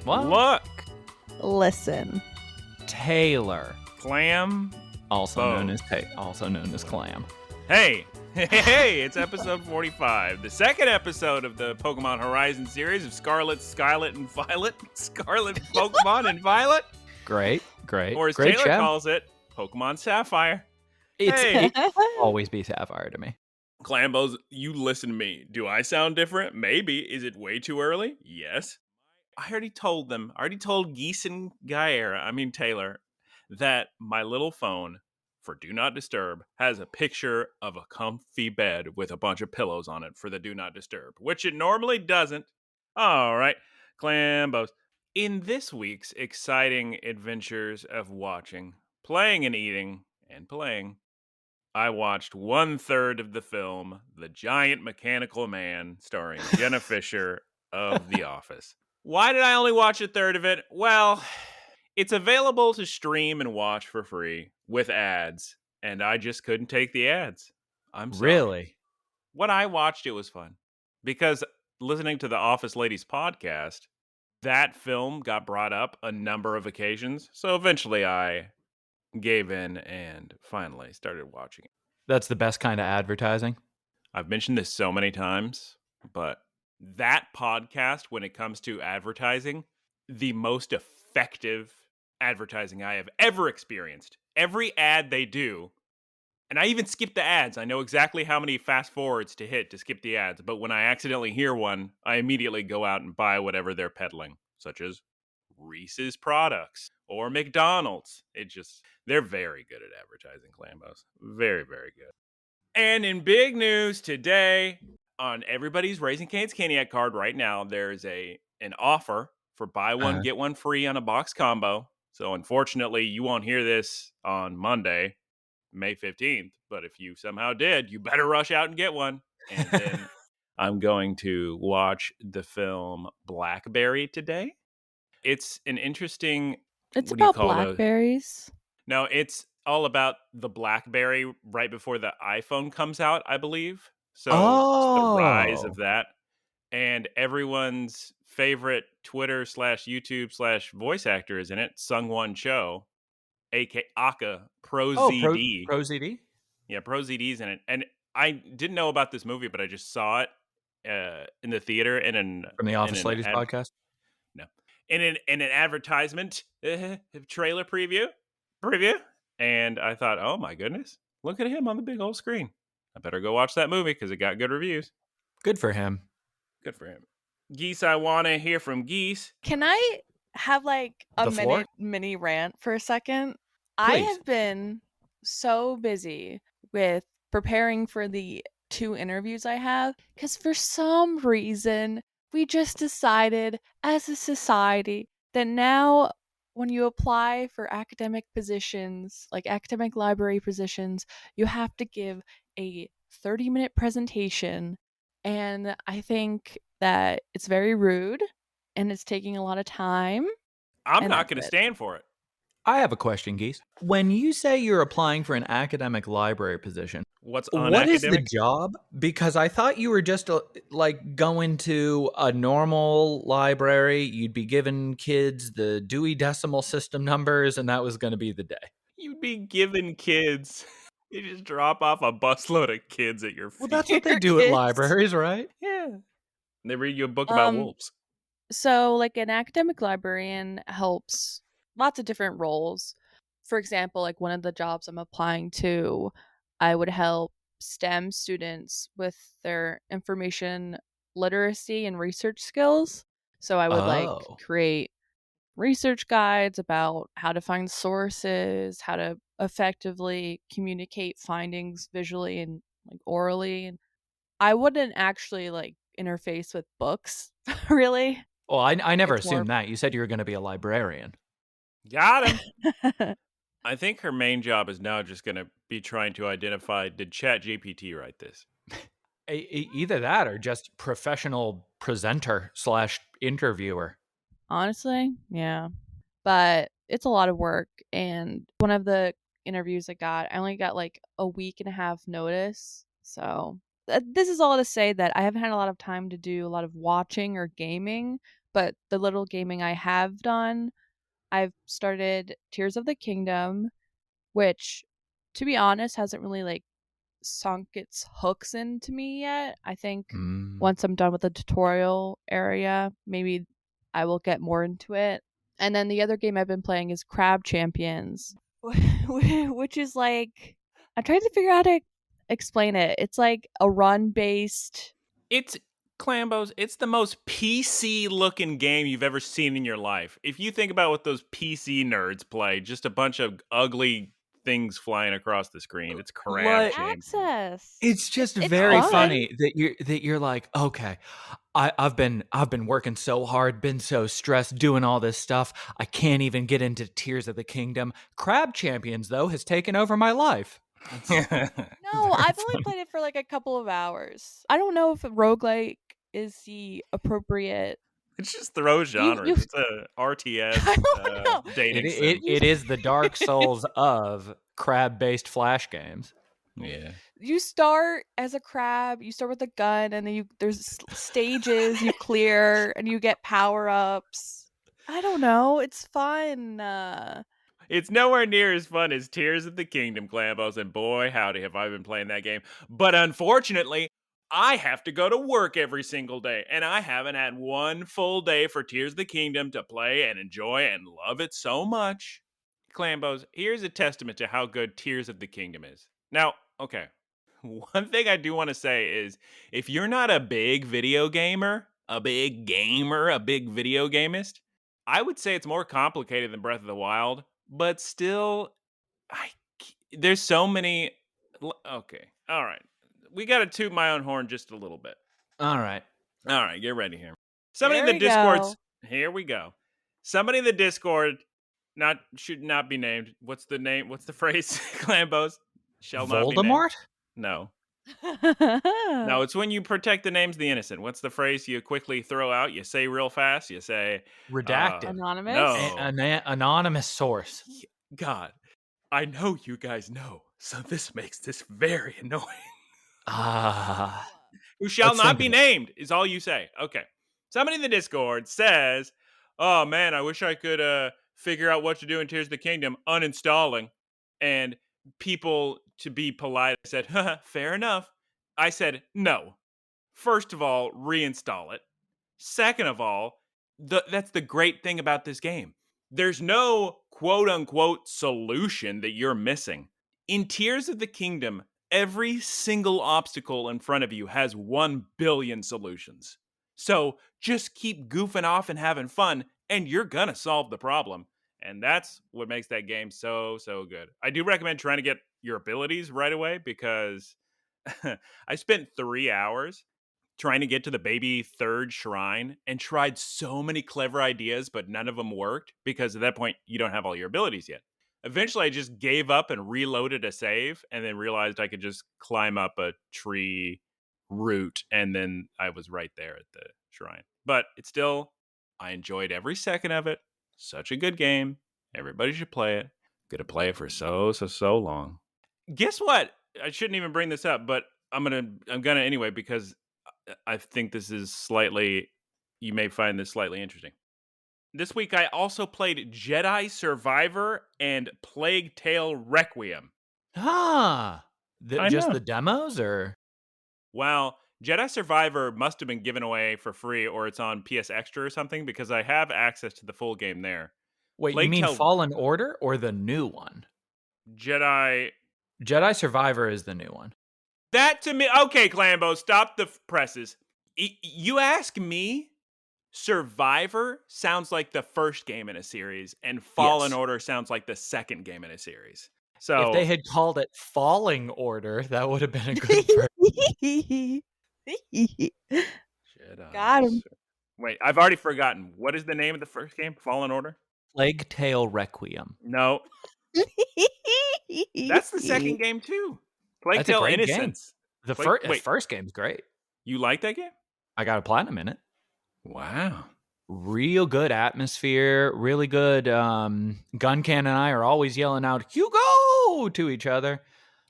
What? Look. Listen. Taylor, Clam. also Bo. known as Clam. Hey, it's episode 45, the second episode of the Pokemon Horizon series of Scarlet, Skylet, and Violet. Scarlet, Pokemon, and Violet. Great. Or as Great Taylor show. calls it, Pokemon Sapphire. It always be Sapphire to me. Clambos, you listen to me. Do I sound different? Maybe. Is it way too early? Yes. I already told Geese Guyera, Taylor, that my little phone for Do Not Disturb has a picture of a comfy bed with a bunch of pillows on it for the Do Not Disturb, which it normally doesn't. All right, Clambos. In this week's exciting adventures of watching, playing and eating, and playing, I watched 1/3 of the film, The Giant Mechanical Man, starring Jenna Fisher of The Office. Why did I only watch 1/3 of it? Well, it's available to stream and watch for free with ads, and I just couldn't take the ads. I'm sorry. Really? When I watched it was fun, because listening to the Office Ladies podcast, that film got brought up a number of occasions, so eventually I gave in and finally started watching it. That's the best kind of advertising. I've mentioned this so many times, but that podcast, when it comes to advertising, the most effective advertising I have ever experienced. Every ad they do, and I even skip the ads. I know exactly how many fast forwards to hit to skip the ads, but when I accidentally hear one, I immediately go out and buy whatever they're peddling, such as Reese's products or McDonald's. They're very good at advertising, Clambos. Very, very good. And in big news today, on everybody's Raising Cane's Caniac card right now, there's an offer for buy one, get one free on a box combo. So unfortunately, you won't hear this on Monday, May 15th. But if you somehow did, you better rush out and get one. And then I'm going to watch the film Blackberry today. It's an interesting... It's what do you about call blackberries. No, it's all about the BlackBerry right before the iPhone comes out, I believe. So it's the rise of that. And everyone's favorite Twitter /YouTube/ voice actor is in it, Sungwon Cho, a.k.a. Aka, Pro ZD. Pro ZD? Yeah, Pro ZD's in it. And I didn't know about this movie, but I just saw it in the theater From the Office Ladies podcast? No. In an advertisement trailer preview. And I thought, oh my goodness, look at him on the big old screen. I better go watch that movie because it got good reviews. Good for him. Good for him. Geese, I want to hear from Geese. Can I have like a The floor? mini rant for a second? Please. I have been so busy with preparing for the 2 interviews I have because for some reason we just decided as a society that now when you apply for academic positions, like academic library positions, you have to give a 30-minute presentation. And I think that it's very rude and it's taking a lot of time. I'm not going to stand for it. I have a question, Geese. When you say you're applying for an academic library position, what is the job? Because I thought you were just like going to a normal library. You'd be giving kids the Dewey Decimal System numbers, and that was going to be the day. You'd be giving kids. You just drop off a busload of kids at your feet. Well, that's what they do at libraries, right? Yeah. They read you a book about wolves. So, like, an academic librarian helps lots of different roles. For example, like one of the jobs I'm applying to, I would help STEM students with their information literacy and research skills. So I would like create research guides about how to find sources, how to effectively communicate findings visually and like orally. And I wouldn't actually like interface with books, really. Well, I never assumed that. You said you were going to be a librarian. Got him. I think her main job is now just going to be trying to identify, did ChatGPT write this? Either that or just professional presenter / interviewer. Honestly, yeah. But it's a lot of work. And one of the interviews I only got like a week and a half notice. So this is all to say that I haven't had a lot of time to do a lot of watching or gaming. but the little gaming I have done, I've started Tears of the Kingdom, which, to be honest, hasn't really like sunk its hooks into me yet. I think once I'm done with the tutorial area, maybe I will get more into it. And then the other game I've been playing is Crab Champions, which is like, I'm trying to figure out how to explain it. It's like a run-based. It's Clambos. It's the most PC looking game you've ever seen in your life. If you think about what those PC nerds play, just a bunch of ugly things flying across the screen. It's Crab Champions. Access. It's just It's very fun. funny that you're like, okay, I've been working so hard, been so stressed, doing all this stuff. I can't even get into Tears of the Kingdom. Crab Champions, though, has taken over my life. No, I've only played it for like a couple of hours. I don't know if a roguelike is the appropriate. It's just throw genres. It's a RTS I don't know. dating sim. It is the Dark Souls of crab-based flash games. Yeah. You start as a crab, you start with a gun, and then there's stages you clear, and you get power-ups. I don't know. It's fun. It's nowhere near as fun as Tears of the Kingdom, Clambos, and boy, howdy, have I been playing that game. But unfortunately, I have to go to work every single day, and I haven't had one full day for Tears of the Kingdom to play and enjoy and love it so much. Clambos, here's a testament to how good Tears of the Kingdom is. Now, okay, one thing I do want to say is, if you're not a big video gamer, a big video gamist, I would say it's more complicated than Breath of the Wild, but still, there's so many. Okay, all right. We got to toot my own horn just a little bit. All right, get ready here. Somebody in the Discord. Here we go. Somebody in the Discord should not be named. What's the name? What's the phrase? Clambos shall not be named. Voldemort? No. No, it's when you protect the names of the innocent. What's the phrase you quickly throw out? You say real fast. You say redacted. Anonymous? No. Anonymous source. God, I know you guys know, so this makes this very annoying. Who shall not be named is all you say. Okay. Somebody in the Discord says, oh man, I wish I could figure out what to do in Tears of the Kingdom, uninstalling. And people, to be polite, said, fair enough. I said, no. First of all, reinstall it. Second of all, that's the great thing about this game. There's no quote-unquote solution that you're missing. In Tears of the Kingdom, every single obstacle in front of you has 1 billion solutions. So just keep goofing off and having fun, and you're gonna solve the problem. And that's what makes that game so, so good. I do recommend trying to get your abilities right away, because I spent 3 hours trying to get to the baby third shrine and tried so many clever ideas, but none of them worked, because at that point, you don't have all your abilities yet. Eventually, I just gave up and reloaded a save, and then realized I could just climb up a tree root, and then I was right there at the shrine. But it's still, I enjoyed every second of it. Such a good game. Everybody should play it. Gonna play it for so long. Guess what? I shouldn't even bring this up, but I'm gonna anyway, because I think this is slightly, you may find this slightly interesting. This week, I also played Jedi Survivor and Plague Tale Requiem. Just the demos, or? Well, Jedi Survivor must have been given away for free, or it's on PS Extra or something, because I have access to the full game there. Wait, you mean Fallen Order or the new one? Jedi Survivor is the new one. That to me, okay, Clambo, stop the presses. You ask me, Survivor sounds like the first game in a series, and Fallen Order sounds like the second game in a series. So if they had called it Falling Order, that would have been a good version. Got him. Wait, I've already forgotten. What is the name of the first game? Fallen Order? Plague Tale Requiem. No. That's the second game too. Plague Tale Innocence. Game. The first game's great. You like that game? I got a platinum in it. Wow. Real good atmosphere, really good. Guncan and I are always yelling out Hugo to each other.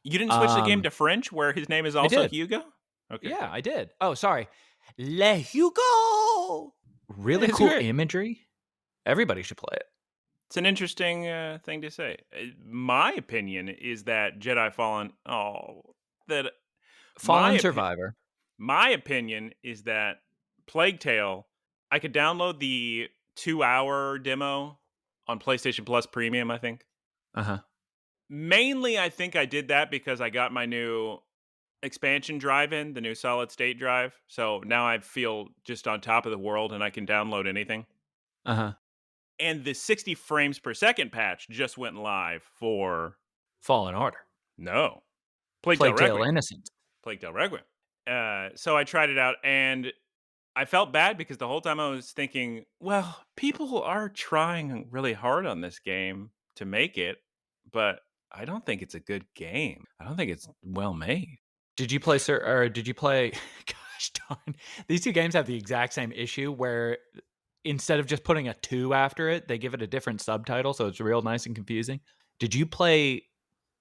You didn't switch the game to French, where his name is also Hugo? Okay. Yeah, I did. Oh, sorry. Le Hugo. really It's cool great. imagery. Everybody should play it. It's an interesting thing to say. My opinion is that Jedi Fallen. That Fallen my Survivor. my opinion is that Plague Tale. I could download the 2-hour demo on PlayStation Plus Premium. I think Uh-huh. mainly I think I did that because I got my new expansion drive in, the new solid state drive. So now I feel just on top of the world and I can download anything. Uh-huh. And the 60 frames per second patch just went live for Fallen Order. no Plague Tale Plague Tale Requiem. Innocent. Plague Tale Requiem. So I tried it out and I felt bad because the whole time I was thinking, well, people are trying really hard on this game to make it, but I don't think it's a good game. I don't think it's well made. Did you play gosh darn. These two games have the exact same issue where instead of just putting a 2 after it, they give it a different subtitle, so it's real nice and confusing. Did you play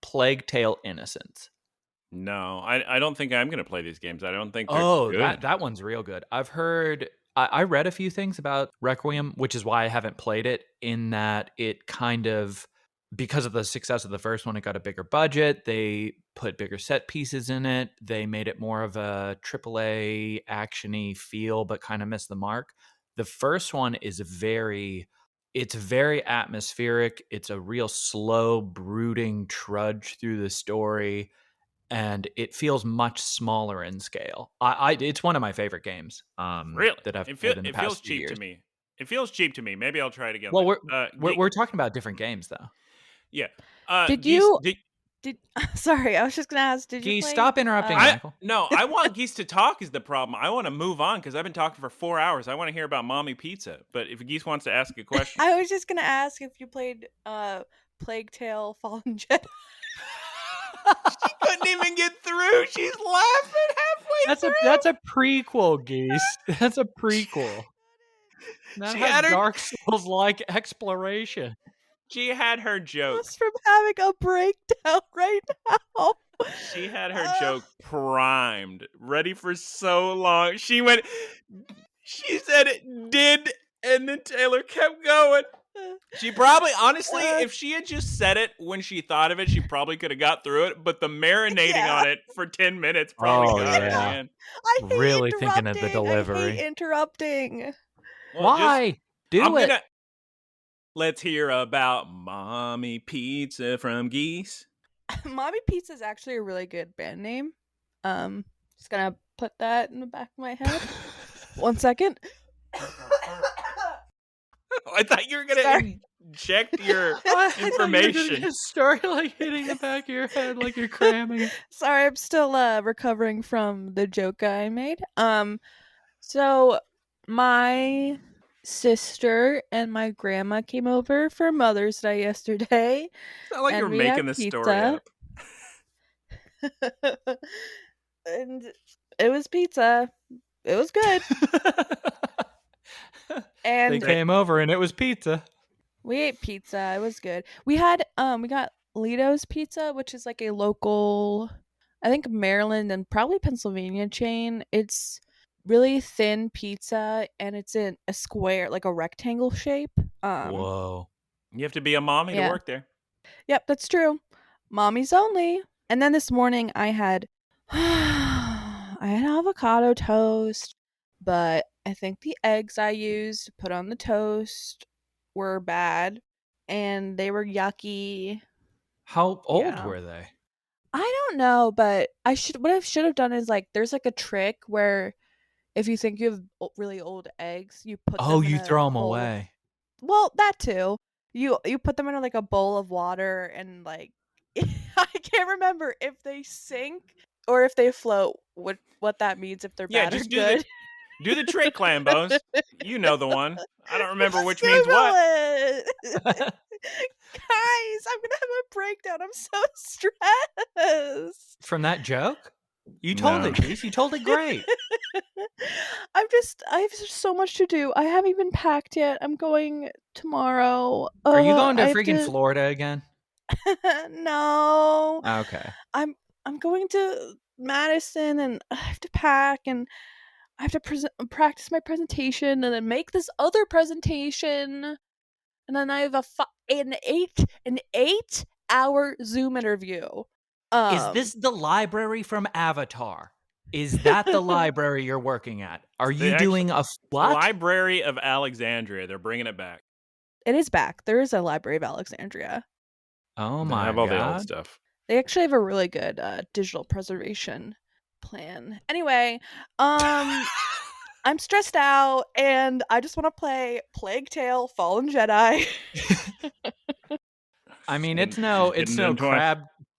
Plague Tale Innocence? No, I don't think I'm going to play these games. I don't think they're good. That one's real good. I've heard I read a few things about Requiem, which is why I haven't played it, in that it kind of, because of the success of the first one, it got a bigger budget. They put bigger set pieces in it. They made it more of a AAA action-y feel, but kind of missed the mark. The first one is very atmospheric. It's a real slow, brooding trudge through the story, and it feels much smaller in scale. It's one of my favorite games. Really? That I've played in the It past feels few cheap years. to me. It feels cheap to me. Maybe I'll try it again. Well, later. we're talking about different games, though. Yeah. Did Geese, you- did- Sorry, I was just gonna ask. Did you Geese, play, stop interrupting, I Michael. no, I want Geese to talk is the problem. I want to move on because I've been talking for 4 hours. I want to hear about Mommy Pizza. But if Geese wants to ask a question, I was just gonna ask if you played Plague Tale Fallen Jedi. she couldn't even get through. She's laughing halfway through. That's a prequel, Geese. That's a prequel. That She has had her- Dark Souls-like exploration. She had her joke. Just from having a breakdown right now. She had her joke primed, ready for so long. She said it did, and then Taylor kept going. She probably, honestly, if she had just said it when she thought of it, she probably could have got through it. But the marinating on it for 10 minutes probably got her, man. I hate Really thinking of the interrupting. delivery. I hate interrupting. Well, Why? Do it. Let's hear about Mommy Pizza from Geese. Mommy Pizza is actually a really good band name. Just gonna put that in the back of my head. 1 second. I thought you were going to inject your information. Just start like hitting the back of your head like you're cramming. Sorry, I'm still recovering from the joke I made. So my sister and my grandma came over for Mother's Day yesterday. It's not like and you're we making had this story up. And it was pizza. It was good. And They came over and it was pizza. we ate pizza. It was good. We got Lito's Pizza, which is like a local, I think, Maryland and probably Pennsylvania chain. It's really thin pizza and it's in a square, like a rectangle shape. Whoa. You have to be a mommy to Yeah. work there. Yep, that's true. Mommies only. And then this morning I had avocado toast, but I think the eggs I used to put on the toast were bad and they were yucky. How old Yeah. were they? I don't know, but what I should have done is like there's like a trick where if you think you have really old eggs, you put them in You a throw them bowl. away. Well, that too. You put them in like a bowl of water and like I can't remember if they sink or if they float. What that means, if they're Yeah, bad or just good. do the trick, Clambos. You know the one. I don't remember Just which means Google what. it. Guys, I'm gonna have a breakdown. I'm so stressed. From that joke? You told No. it, Geese. You told it great. I have just so much to do. I haven't even packed yet. I'm going tomorrow. Are you going to I have freaking Florida again? No. Okay. I'm going to Madison and I have to pack and I have to practice my presentation and then make this other presentation. And then I have an 8-hour Zoom interview. Is this the library from Avatar? Is that the library you're working at? Are you doing a what? Library of Alexandria. They're bringing it back. It is back. There is a Library of Alexandria. Oh They my have all god. the old stuff. They actually have a really good digital preservation plan. Anyway, I'm stressed out and I just want to play Plague Tale: Fallen Jedi. I mean, it's no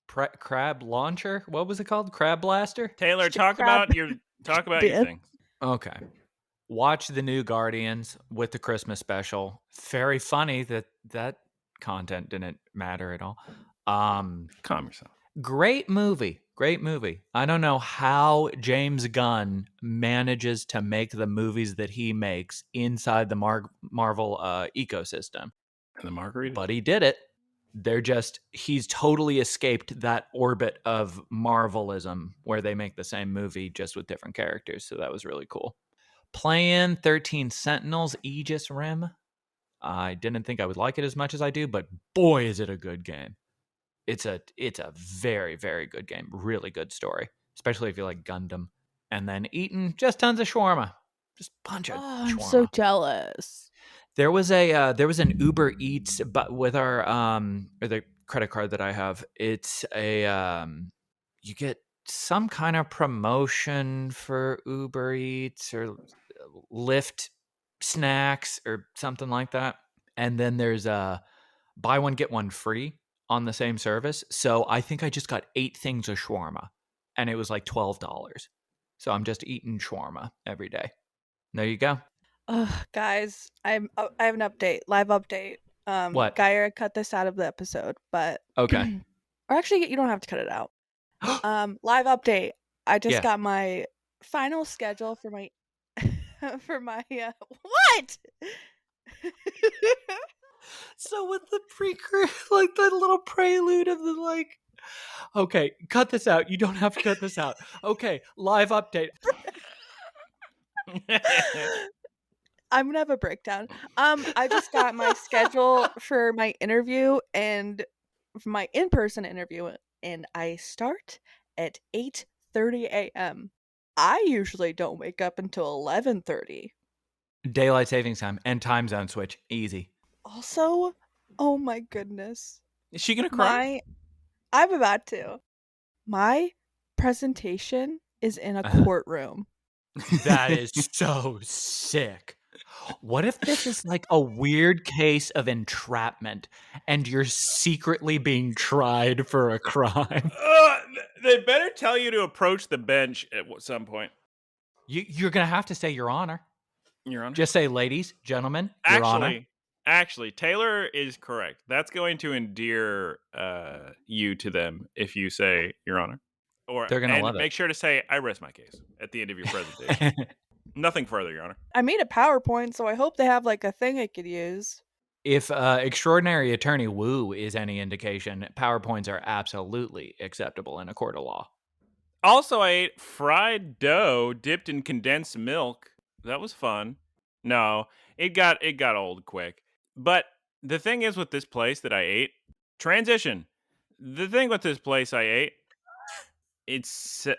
crab launcher. What was it called? Crab blaster? Taylor, talk about your things. Okay. Watch the new Guardians with the Christmas special. Very funny that content didn't matter at all. Calm yourself. Great movie. I don't know how James Gunn manages to make the movies that he makes inside the Marvel ecosystem. And the margarita. But he did it. He's totally escaped that orbit of Marvelism where they make the same movie just with different characters. So that was really cool. Playing 13 Sentinels Aegis Rim. I didn't think I would like it as much as I do, but boy, is it a good game. It's a very, very good game. Really good story, especially if you like Gundam. And then eating just tons of shawarma. Just a bunch of shawarma. I'm so jealous. There was an Uber Eats, but with our or the credit card that I have, it's a you get some kind of promotion for Uber Eats or Lyft snacks or something like that. And then there's a buy one get one free on the same service. So I think I just got 8 things of shawarma, and it was like $12. So I'm just eating shawarma every day. There you go. Guys, I have an update, live update. What? Guyera cut this out of the episode, but Okay. or actually, you don't have to cut it out. Live update. I just Yeah. got my final schedule for my what? So with the like the little prelude of the like, okay, cut this out. You don't have to cut this out. Okay, live update. I'm gonna have a breakdown. I just got my schedule for my interview and for my in-person interview, and I start at 8:30 a.m. I usually don't wake up until 11:30. Daylight savings time and time zone switch. Easy. Also, oh my goodness. Is she gonna cry? I'm about to. My presentation is in a courtroom. That is so sick. What if this is like a weird case of entrapment and you're secretly being tried for a crime? They better tell you to approach the bench at some point. You're going to have to say Your Honor. Your Honor? Just say, ladies, gentlemen, Your Honor. Actually, Taylor is correct. That's going to endear you to them if you say Your Honor. Or they're going to love it. Make sure to say, I rest my case at the end of your presentation. Nothing further, Your Honor. I made a PowerPoint, so I hope they have like a thing I could use. If extraordinary attorney Wu is any indication, PowerPoints are absolutely acceptable in a court of law. Also, I ate fried dough dipped in condensed milk. That was fun. No, it got old quick. But the thing is with this place that I ate, transition. The thing with this place I ate, it said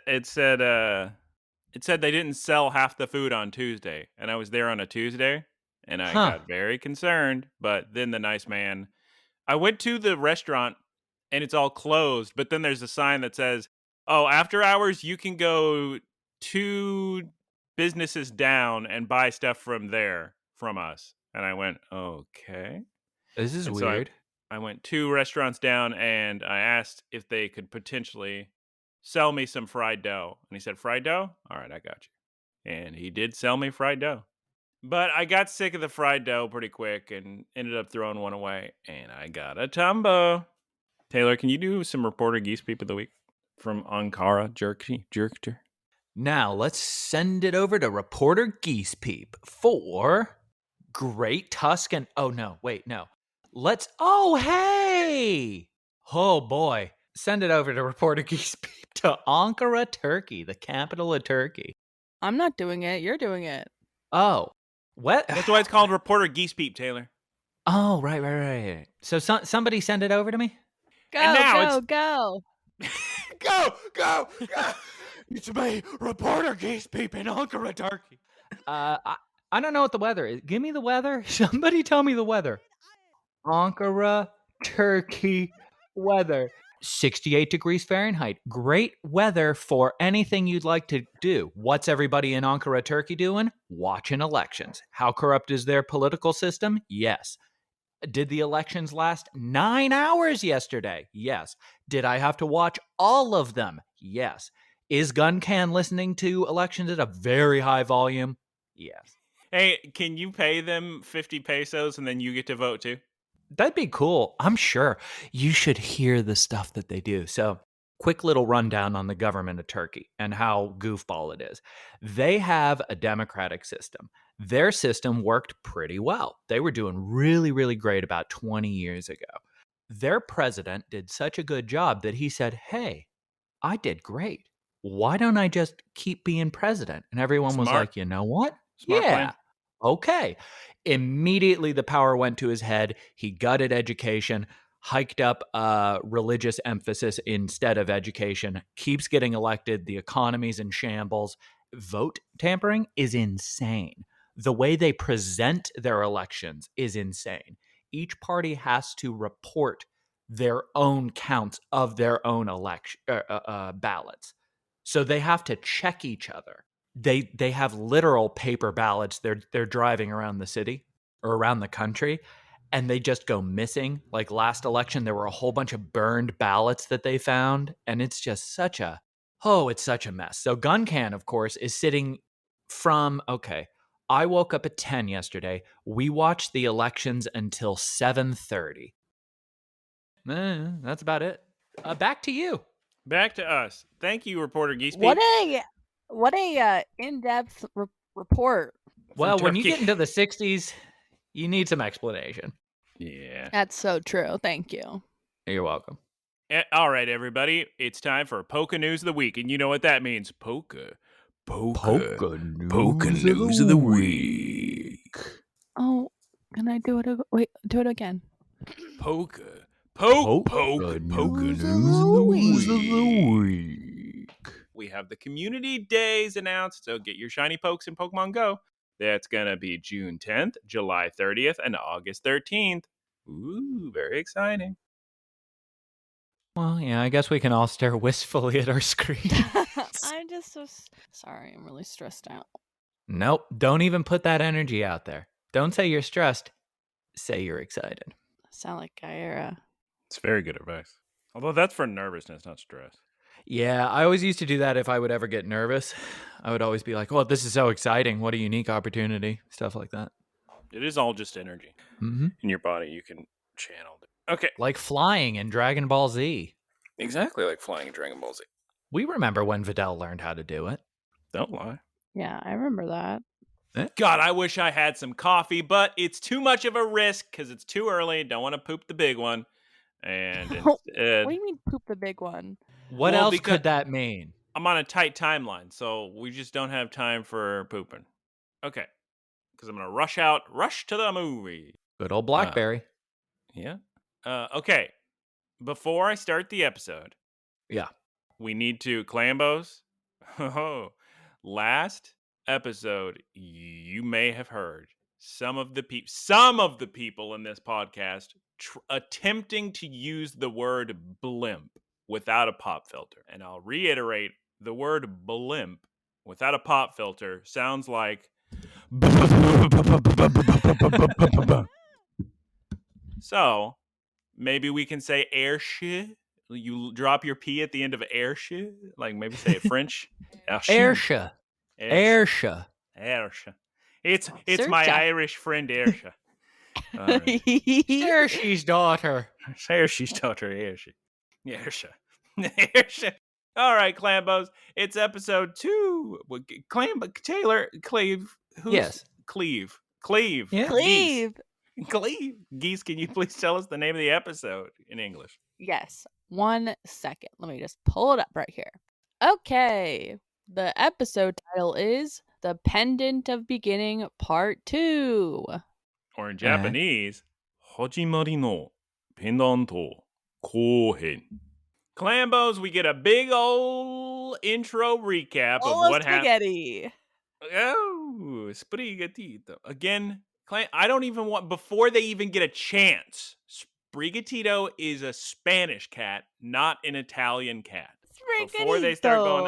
they didn't sell half the food on Tuesday, and I was there on a Tuesday, and I got very concerned. But then the nice man, I went to the restaurant, and it's all closed. But then there's a sign that says, "Oh, after hours, you can go 2 businesses down and buy stuff from us." And I went, okay. This is weird. So I went 2 restaurants down, and I asked if they could potentially sell me some fried dough. And he said, fried dough? All right, I got you. And he did sell me fried dough. But I got sick of the fried dough pretty quick and ended up throwing one away. And I got a tumbo. Taylor, can you do some Reporter Geese Peep of the Week from Ankara Jerkter? Now let's send it over to Reporter Geese Peep for Great Tuscan. Oh, no, wait, no. Hey! Oh, boy. Send it over to Reporter Geese Peep to Ankara, Turkey, the capital of Turkey. I'm not doing it. You're doing it. Oh, what? That's why it's called Reporter Geese Peep, Taylor. Oh, right. So somebody send it over to me? Go, And now go. Go! It's me, Reporter Geese Peep in Ankara, Turkey. I don't know what the weather is. Give me the weather. Somebody tell me the weather. Ankara, Turkey weather. 68 degrees Fahrenheit. Great weather for anything you'd like to do. What's everybody in Ankara, Turkey doing? Watching elections. How corrupt is their political system? Yes. Did the elections last 9 hours yesterday? Yes. Did I have to watch all of them? Yes. Is Guncan listening to elections at a very high volume? Yes. Hey, can you pay them 50 pesos and then you get to vote too? That'd be cool. I'm sure. You should hear the stuff that they do. So, quick little rundown on the government of Turkey and how goofball it is. They have a democratic system. Their system worked pretty well. They were doing really, really great about 20 years ago. Their president did such a good job that he said, "Hey, I did great. Why don't I just keep being president?" And everyone was Smart. like, "You know what? Smart Yeah. plan. Okay." Immediately the power went to his head. He gutted education, hiked up religious emphasis instead of education, keeps getting elected. The economy's in shambles. Vote tampering is insane. The way they present their elections is insane. Each party has to report their own counts of their own election ballots. So they have to check each other. They have literal paper ballots. They're driving around the city or around the country, and they just go missing. Like last election, there were a whole bunch of burned ballots that they found, and it's just such a mess. So Guncan, of course, is sitting from I woke up at 10 yesterday. We watched the elections until 7:30. That's about it. Back to you. Back to us. Thank you, Reporter Geese Peep. What a in-depth report. Well, when you Turkey. get into the 60s, you need some explanation. Yeah. That's so true. Thank you. You're welcome. All right, everybody. It's time for Poké News of the Week. And you know what that means. Poké News of the Week. Oh, can I do it? Wait, do it again. Poké News of the Week. We have the community days announced, so get your shiny pokes in Pokemon Go. That's going to be June 10th, July 30th, and August 13th. Ooh, very exciting. Well, yeah, I guess we can all stare wistfully at our screen. I'm just so sorry. I'm really stressed out. Nope, don't even put that energy out there. Don't say you're stressed. Say you're excited. I sound like Guyera. It's very good advice. Although that's for nervousness, not stress. Yeah, I always used to do that if I would ever get nervous. I would always be like, "Well, this is so exciting. What a unique opportunity." Stuff like that. It is all just energy Mm-hmm. in your body. You can channel it. Okay. Like flying in Dragon Ball Z. Exactly like flying in Dragon Ball Z. We remember when Videl learned how to do it. Don't lie. Yeah, I remember that. God, I wish I had some coffee, but it's too much of a risk because it's too early. Don't want to poop the big one. And What instead, do you mean poop the big one? What Well, else because- could that mean? I'm on a tight timeline, so we just don't have time for pooping. Okay. Because I'm going to rush to the movie. Good old Blackberry. Yeah. Okay. Before I start the episode, Yeah. we need to Clambos. Last episode, you may have heard some of the people in this podcast attempting to use the word blimp without a pop filter. And I'll reiterate, the word blimp without a pop filter sounds like so maybe we can say airship. You drop your P at the end of airship. Like maybe say it French. Airship. Airship. Airship. It's Search my up. Irish friend Airship. Right. Airship's daughter. Airship's daughter Airship. Airship. Airship. All right, Clambos. It's episode 2. Taylor, Cleve. Who's Yes. Cleve? Yeah. Cleve. Geese. Geese, can you please tell us the name of the episode in English? Yes. 1 second. Let me just pull it up right here. Okay. The episode title is The Pendant of Beginning Part 2. Or in Japanese, Hajimari no Pendanto, Kōhen. Clambos, we get a big old intro recap of what happened. Spaghetti. Oh, Sprigatito. Again, I don't even want, before they even get a chance, Sprigatito is a Spanish cat, not an Italian cat. Before they start going,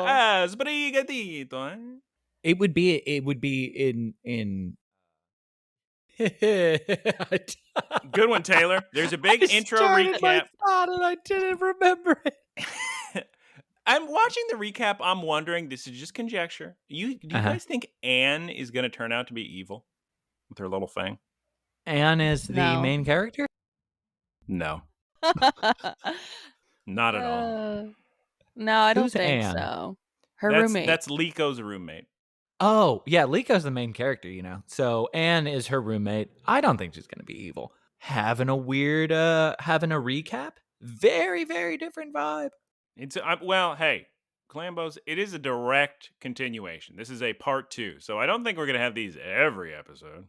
Sprigatito. It would be in Good one, Taylor. There's a big intro recap. My thought and I didn't remember it. I'm watching the recap. I'm wondering, this is just conjecture. Do you guys think Anne is going to turn out to be evil with her little thing? Anne is the main character? No. Not at all. No, I don't Who's think Anne? so. Her roommate. That's Liko's roommate. Oh, yeah, Liko's the main character, you know. So Anne is her roommate. I don't think she's going to be evil. Having a recap? Very, very different vibe. It's well, hey, Clambos, it is a direct continuation. This is a part 2, so I don't think we're going to have these every episode.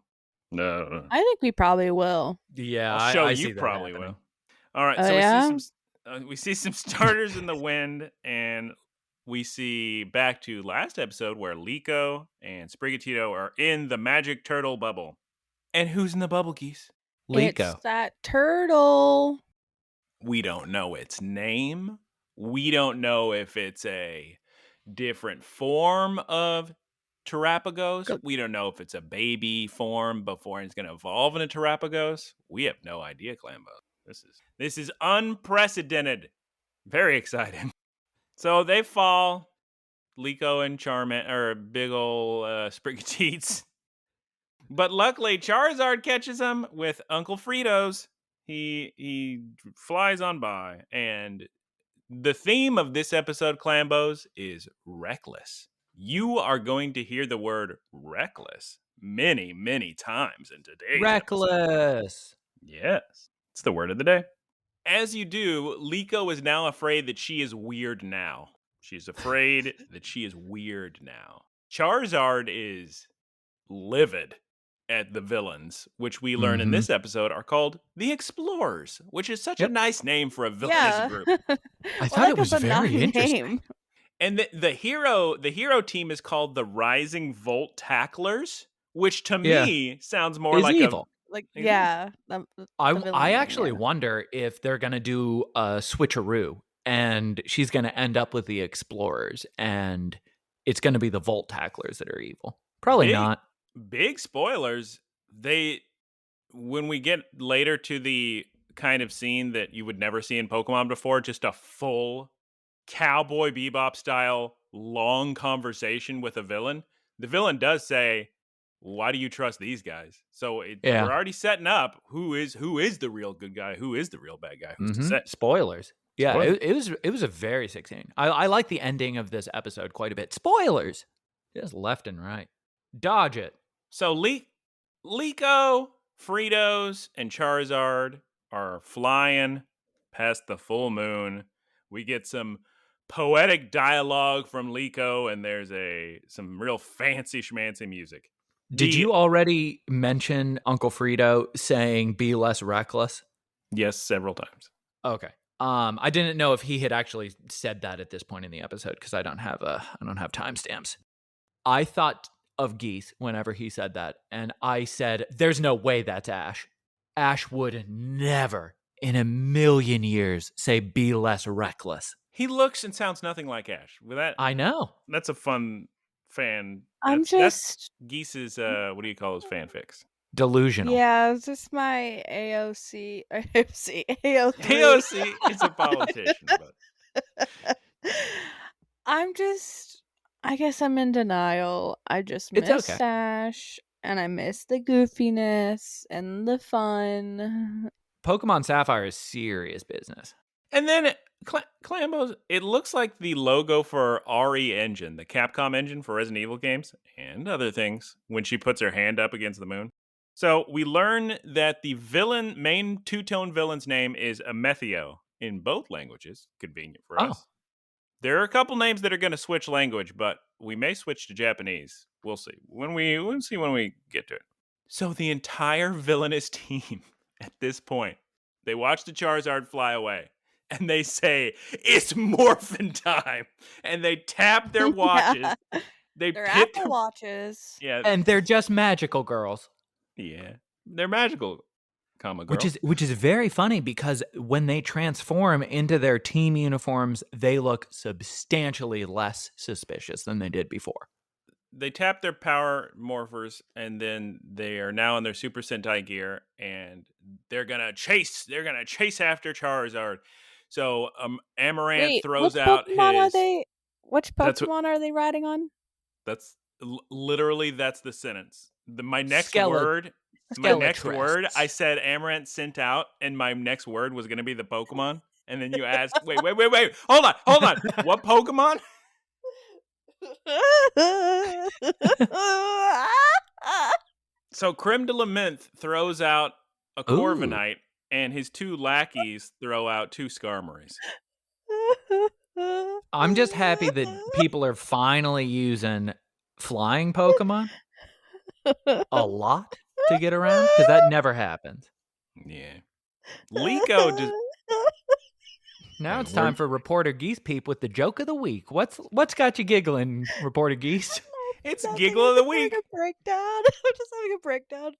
No. I think we probably will. Yeah, I'll show I you see that probably happening. will. All right, so we see some starters in the wind, and we see back to last episode where Liko and Sprigatito are in the magic turtle bubble. And who's in the bubble, Geese? Liko. It's that turtle. We don't know its name. We don't know if it's a different form of Terrapagos. We don't know if it's a baby form before it's going to evolve into Terrapagos. We have no idea, Clambo. This is unprecedented. Very exciting. So they fall. Liko and big ol' Sprigateets. But luckily, Charizard catches them with Uncle Frito's. He flies on by, and the theme of this episode, Clambos, is reckless. You are going to hear the word reckless many, many times in today's Reckless. episode. Yes, it's the word of the day. As you do, Liko is now afraid that she is weird now. She's afraid that she is weird now. Charizard is livid at the villains, which we learn in this episode are called the Explorers, which is such a nice name for a villainous group. I thought it was very interesting. And the hero team is called the Rising Volt Tacklers, which to me sounds more like evil. I actually wonder if they're going to do a switcheroo and she's going to end up with the Explorers and it's going to be the Volt Tacklers that are evil. Probably not. Big spoilers. When we get later to the kind of scene that you would never see in Pokemon before, just a full Cowboy Bebop style long conversation with a villain, the villain does say, why do you trust these guys? So we're already setting up who is the real good guy, who is the real bad guy. Who's to say? Spoilers. Yeah, it was a very sick scene. I like the ending of this episode quite a bit. Spoilers, just left and right. Dodge it. So Liko, Fritos, and Charizard are flying past the full moon. We get some poetic dialogue from Liko, and there's some real fancy schmancy music. Did you already mention Uncle Frito saying "be less reckless"? Yes, several times. Okay. I didn't know if he had actually said that at this point in the episode because I don't have timestamps. I thought of Geese whenever he said that, and I said, "There's no way that's Ash. Ash would never, in a million years, say be less reckless." He looks and sounds nothing like Ash. With that, I know. That's a fun fan. That's Geese's. What do you call his fanfics? Delusional. Yeah, it's just my AOC. AOC is a politician, but I guess I'm in denial. I just miss Ash, and I miss the goofiness and the fun. Pokemon Sapphire is serious business. And then Clambos, it looks like the logo for RE Engine, the Capcom engine for Resident Evil games and other things, when she puts her hand up against the moon. So we learn that the main two-tone villain's name is Amethio in both languages. Convenient for us. There are a couple names that are going to switch language, but we may switch to Japanese. We'll see. We'll see when we get to it. So the entire villainous team at this point, they watch the Charizard fly away and they say, "It's morphin' time." And they tap their watches. Yeah. They They're hit Apple Watches. Yeah. And they're just magical girls. Yeah. They're magical, girl. Which is very funny because when they transform into their team uniforms, they look substantially less suspicious than they did before. They tap their power morphers, and then they are now in their Super Sentai gear, and they're gonna chase after Charizard. So Amaranth throws out his. Which Pokemon are they riding on? That's literally that's the sentence. My next word. I said Amaranth sent out, and my next word was gonna be the Pokemon. And then you asked, wait, hold on, what Pokemon? So Creme de la Menthe throws out a Corviknight, and his two lackeys throw out two Skarmories. I'm just happy that people are finally using flying Pokemon a lot to get around, because that never happens. Yeah. Liko just... Now it's time for Reporter Geese Peep with the joke of the week. What's got you giggling, Reporter Geese? It's Giggle of the Week. I'm just having a breakdown.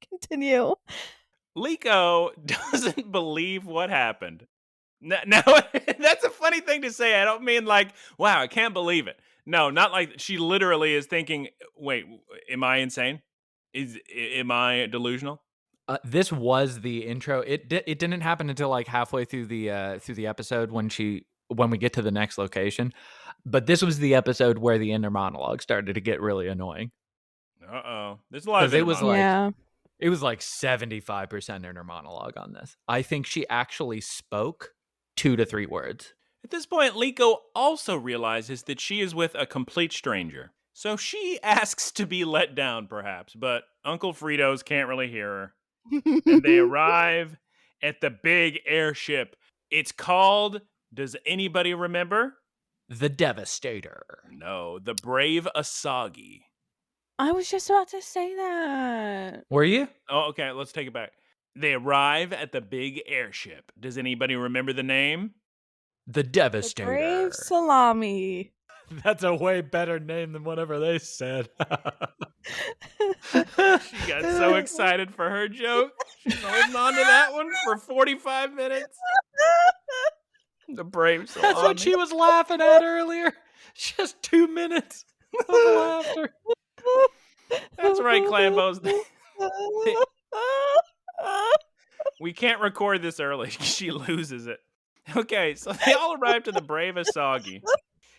Continue. Liko doesn't believe what happened. Now, that's a funny thing to say. I don't mean like, wow, I can't believe it. No, not like she literally is thinking, wait, am I insane? Am I delusional? This was the intro. It didn't happen until like halfway through the episode when we get to the next location. But this was the episode where the inner monologue started to get really annoying. There's a lot of it was like 75% inner monologue on this. I think she actually spoke 2 to 3 words. At this point, Liko also realizes that she is with a complete stranger. So she asks to be let down, perhaps, but Uncle Fritos can't really hear her. And they arrive at the big airship. It's called, does anybody remember? The Devastator. No, the Brave Asagi. I was just about to say that. Were you? Oh, okay, let's take it back. They arrive at the big airship. Does anybody remember the name? The Devastator. The Brave Salami. That's a way better name than whatever they said. She got so excited for her joke. She's holding on to that one for 45 minutes. The Brave Salami. That's what she was laughing at earlier. Just 2 minutes of laughter. That's right, Clambos. We can't record this early. She loses it. Okay, so they all arrive to the Brave Asagi.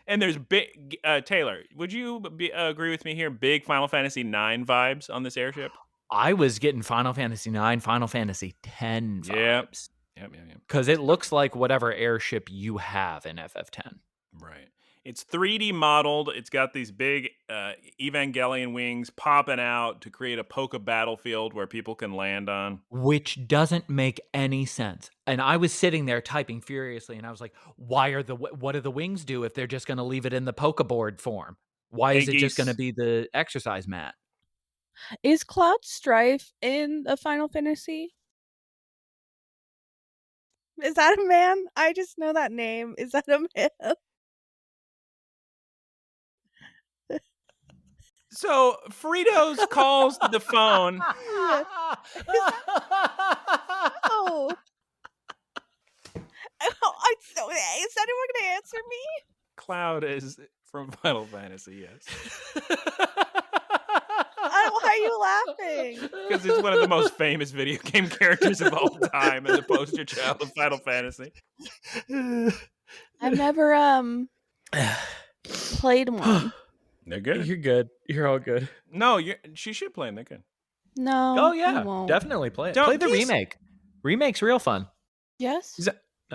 And there's big... Taylor, would you agree with me here? Big Final Fantasy IX vibes on this airship? I was getting Final Fantasy IX, Final Fantasy X vibes. Yep. Because it looks like whatever airship you have in FF10. Right. It's 3D modeled. It's got these big Evangelion wings popping out to create a Poké battlefield where people can land on. Which doesn't make any sense. And I was sitting there typing furiously, and I was like, what do the wings do if they're just going to leave it in the Pokeboard form? Why is it just going to be the exercise mat? Is Cloud Strife in a Final Fantasy? Is that a man? I just know that name. Is that a man? So Fritos calls the phone. Oh. Is anyone going to answer me? Cloud is from Final Fantasy, yes. Why are you laughing? Because it's one of the most famous video game characters of all time and the poster child of Final Fantasy. I've never played one. They're good. You're good. You're all good. No, she should play them. They're good. No. Oh yeah, I won't. definitely play it. Play the remake. Remake's real fun. Yes.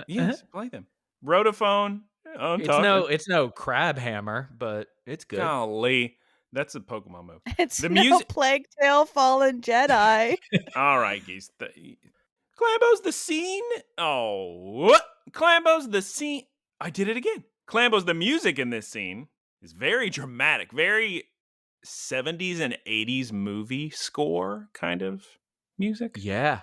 Yes, play them. Rotophone. It's no crab hammer, but it's good. Golly, that's a Pokemon move. It's the music. Plague Tale Fallen Jedi. All right, Geese. Clambo's the scene. Oh, Clambo's the scene. I did it again. Clambos, the music in this scene is very dramatic, very 70s and 80s movie score kind of music. Yeah.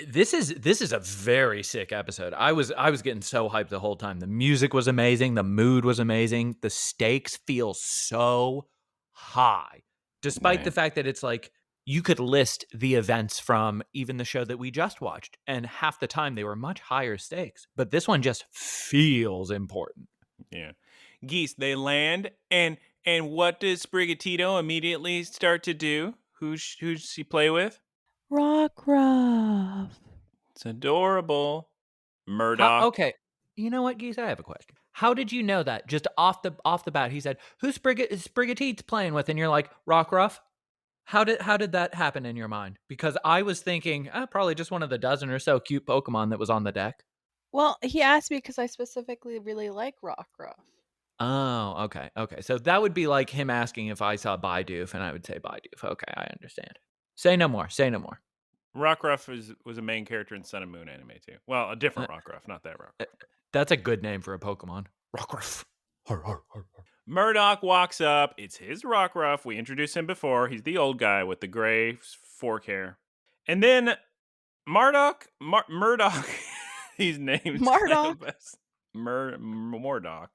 This is a very sick episode. I was getting so hyped the whole time. The music was amazing, the mood was amazing. The stakes feel so high. Despite the fact that it's like you could list the events from even the show that we just watched, and half the time they were much higher stakes. But this one just feels important. Yeah. Geese, they land, and what does Sprigatito immediately start to do? Who's she play with? Rockruff. It's adorable. Murdoch. Okay. You know what, Geese? I have a question. How did you know that? Just off the bat, he said, "Who's Sprigatito playing with?" And you're like, Rockruff. How did that happen in your mind? Because I was thinking, probably just one of the dozen or so cute Pokemon that was on the deck. Well, he asked me because I specifically really like Rockruff. Oh, okay. So that would be like him asking if I saw Bidoof, and I would say Bidoof. Okay, I understand. Say no more. Rockruff was a main character in Sun and Moon anime too. Well, a different Rockruff, not that Rockruff. That's a good name for a Pokemon. Rockruff. Murdoch walks up. It's his Rockruff. We introduced him before. He's the old guy with the gray fork hair. And then Murdoch. These names. Murdoch. Murdoch.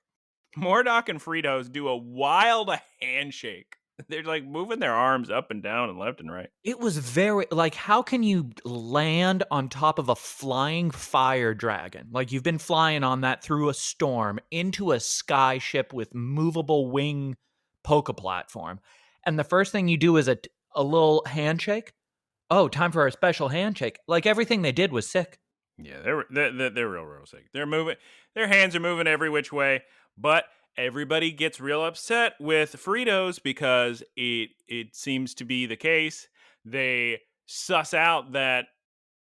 Murdoch and Fritos do a wild handshake. They're like moving their arms up and down and left and right. It was very, like, how can you land on top of a flying fire dragon? Like, you've been flying on that through a storm into a sky ship with movable wing Poke platform. And the first thing you do is a little handshake. Oh, time for a special handshake. Like, everything they did was sick. Yeah, they're real sick. They're moving. Their hands are moving every which way, but everybody gets real upset with Fritos because it seems to be the case. They suss out that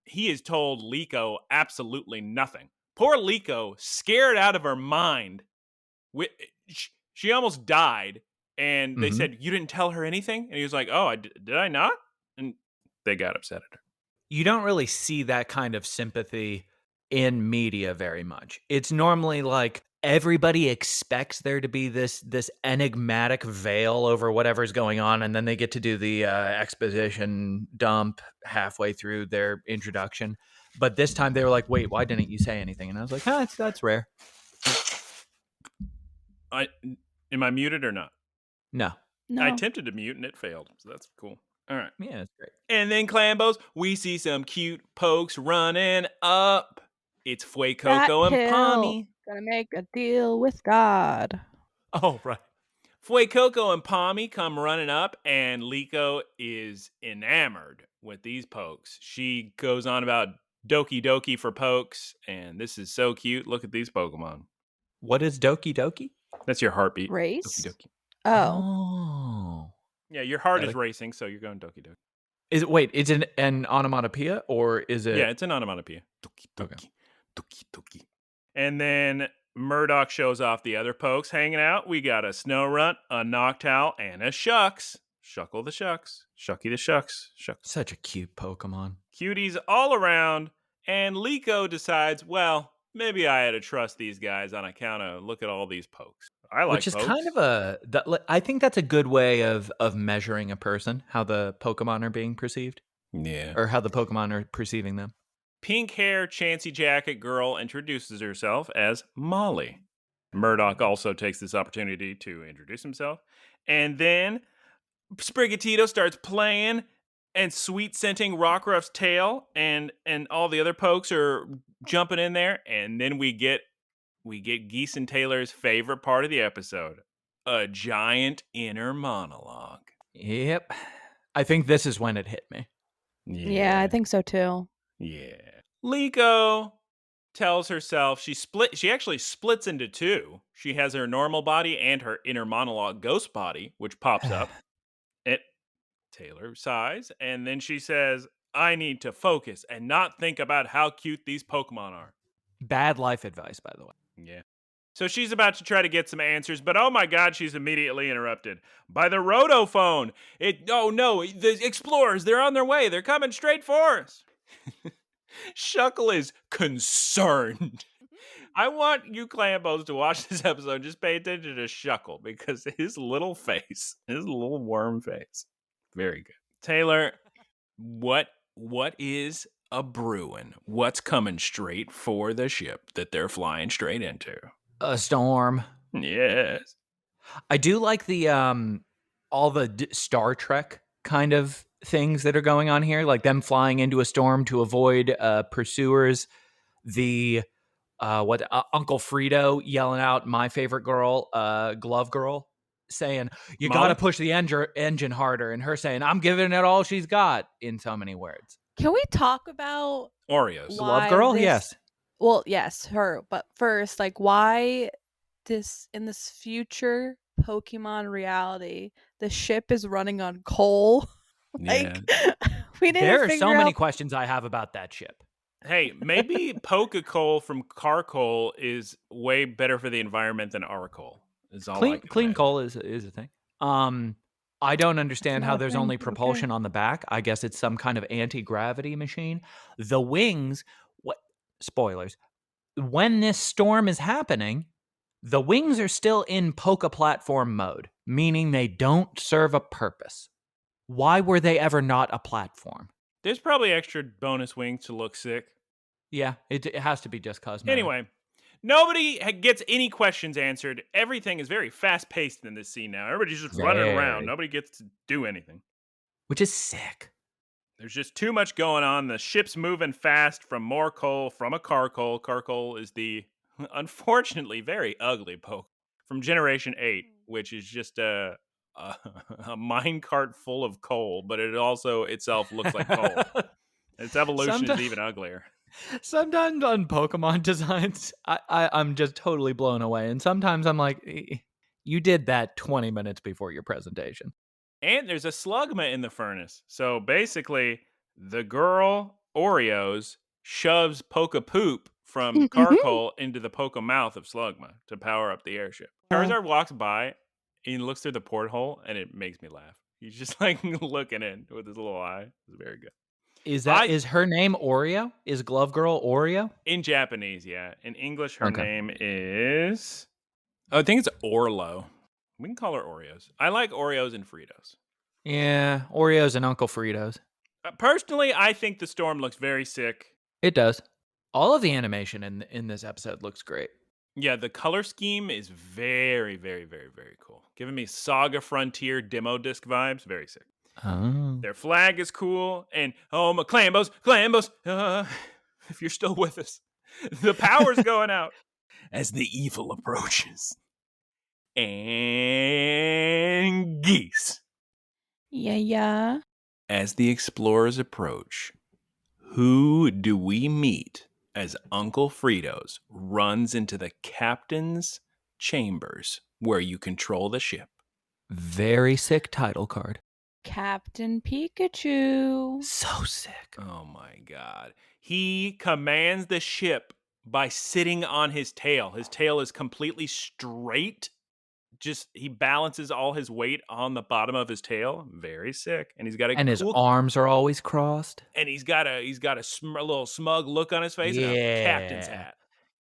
he has told Liko absolutely nothing. Poor Liko, scared out of her mind. She almost died, and they said, "You didn't tell her anything?" And he was like, "Oh, did I not?" And they got upset at her. You don't really see that kind of sympathy in media very much. It's normally like everybody expects there to be this enigmatic veil over whatever's going on, and then they get to do the exposition dump halfway through their introduction. But this time they were like, "Wait, why didn't you say anything?" And I was like, that's rare. Am I muted or not? No. I attempted to mute and it failed, so that's cool. All right. Yeah, that's great. And then Clambos, we see some cute pokes running up. It's Fuecoco and Pommy. Gonna make a deal with God. Oh, right. Fuecoco and Pommy come running up, and Liko is enamored with these pokes. She goes on about Doki Doki for pokes, and this is so cute. Look at these Pokemon. What is Doki Doki? That's your heartbeat. Race? Doki Doki. Oh. Yeah, your heart is racing, so you're going Doki Doki. Is it an onomatopoeia, or is it? Yeah, it's an onomatopoeia. Doki Doki. Okay. Doki Doki. And then Murdoch shows off the other pokes hanging out. We got a Snorunt, a Noctowl, and a Shucks. Shuckle the Shucks. Shucky the Shucks. Shucks. Such a cute Pokemon. Cuties all around. And Liko decides, well, maybe I had to trust these guys on account of look at all these pokes. I like Which is pokes. kind of I think that's a good way of measuring a person, how the Pokemon are being perceived. Yeah. Or how the Pokemon are perceiving them. Pink hair, chancy jacket girl introduces herself as Molly. Murdoch also takes this opportunity to introduce himself. And then Sprigatito starts playing and sweet scenting Rockruff's tail, and all the other pokes are jumping in there. And then we get Geese and Taylor's favorite part of the episode, a giant inner monologue. Yep. I think this is when it hit me. Yeah, I think so too. Yeah. Liko tells herself she actually splits into two. She has her normal body and her inner monologue ghost body, which pops up at Taylor size. And then she says, I need to focus and not think about how cute these Pokemon are. Bad life advice, by the way. Yeah. So she's about to try to get some answers, but oh my God, she's immediately interrupted by the rotophone. Oh no, the explorers, they're on their way. They're coming straight for us. Shuckle is concerned. I want you Clambos to watch this episode and just pay attention to Shuckle because his little face, his little worm face. Very good. Taylor, what is a brewing? What's coming straight for the ship that they're flying straight into? A storm. Yes. I do like the all the Star Trek kind of things that are going on here, like them flying into a storm to avoid pursuers. The Uncle Frito yelling out my favorite girl, Glove Girl, saying you got to push the engine harder, and her saying I'm giving it all she's got in so many words. Can we talk about Oreos? Glove Girl, yes. Well, yes, her. But first, like, why in this future Pokemon reality, the ship is running on coal? Like, we didn't. There are so many questions I have about that ship. Hey, maybe Poke-Coal from Car Coal is way better for the environment than our coal. Is all clean coal is a thing. I don't understand how there's only propulsion on the back. I guess it's some kind of anti-gravity machine. The wings, spoilers, when this storm is happening, the wings are still in Poke platform mode, meaning they don't serve a purpose. Why were they ever not a platform? There's probably extra bonus wings to look sick. Yeah, it has to be just cosmetic. Anyway, nobody gets any questions answered. Everything is very fast-paced in this scene now. Everybody's just running around. Nobody gets to do anything. Which is sick. There's just too much going on. The ship's moving fast from more coal, from a car coal. Car coal is the, unfortunately, very ugly Poke from Generation 8, which is just a minecart full of coal, but it also itself looks like coal. Its evolution is even uglier. Sometimes on Pokemon designs, I'm just totally blown away. And sometimes I'm like, you did that 20 minutes before your presentation. And there's a Slugma in the furnace. So basically, the girl, Oreos, shoves Poke Poop from Carcoal into the Poke Mouth of Slugma to power up the airship. Charizard walks by, and he looks through the porthole, and it makes me laugh. He's just like looking in with his little eye. It's very good. Is her name Oreo? Is Glove Girl Oreo? In Japanese, yeah. In English, her name is... I think it's Orlo. We can call her Oreos. I like Oreos and Fritos. Yeah, Oreos and Uncle Fritos. Personally, I think the storm looks very sick. It does. All of the animation in this episode looks great. Yeah, the color scheme is very, very, very, very cool. Giving me Saga Frontier demo disc vibes. Very sick. Oh. Their flag is cool. And, oh, my Clambos, if you're still with us, the power's going out as the evil approaches. And Geese. Yeah. As the explorers approach, who do we meet as Uncle Fritos runs into the captain's chambers where you control the ship? Very sick title card. Captain Pikachu. So sick. Oh my god. He commands the ship by sitting on his tail. His tail is completely straight. Just he balances all his weight on the bottom of his tail. Very sick. And he's got his arms are always crossed. And he's got a little smug look on his face and a captain's hat.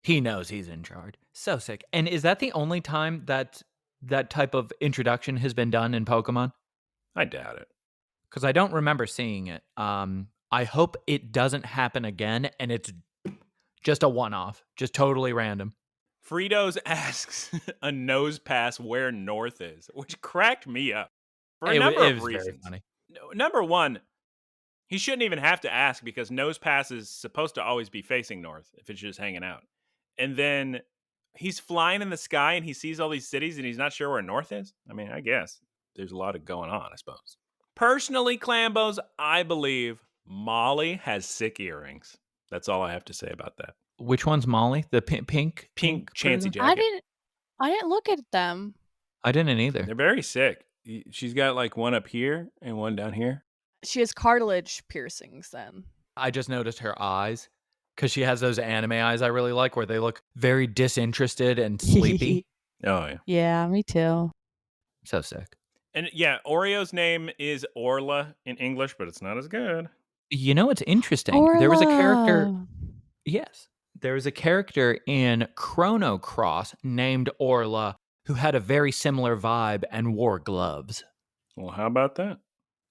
He knows he's in charge. So sick. And is that the only time that type of introduction has been done in Pokemon? I doubt it. Because I don't remember seeing it. I hope it doesn't happen again and it's just a one-off. Just totally random. Fritos asks a nose pass where North is, which cracked me up for a number of reasons. Very funny. Number one, he shouldn't even have to ask because nose pass is supposed to always be facing north if it's just hanging out. And then he's flying in the sky and he sees all these cities and he's not sure where north is. I mean, I guess there's a lot of going on, I suppose. Personally, Clambos, I believe Molly has sick earrings. That's all I have to say about that. Which one's Molly? The pink Chansey jacket. I didn't look at them. I didn't either. They're very sick. She's got like one up here and one down here. She has cartilage piercings then. I just noticed her eyes because she has those anime eyes I really like where they look very disinterested and sleepy. Oh, yeah. Yeah, me too. So sick. And yeah, Oreo's name is Orla in English, but it's not as good. You know, it's interesting. Orla. There was a character. Yes. There's a character in Chrono Cross named Orla who had a very similar vibe and wore gloves. Well, how about that?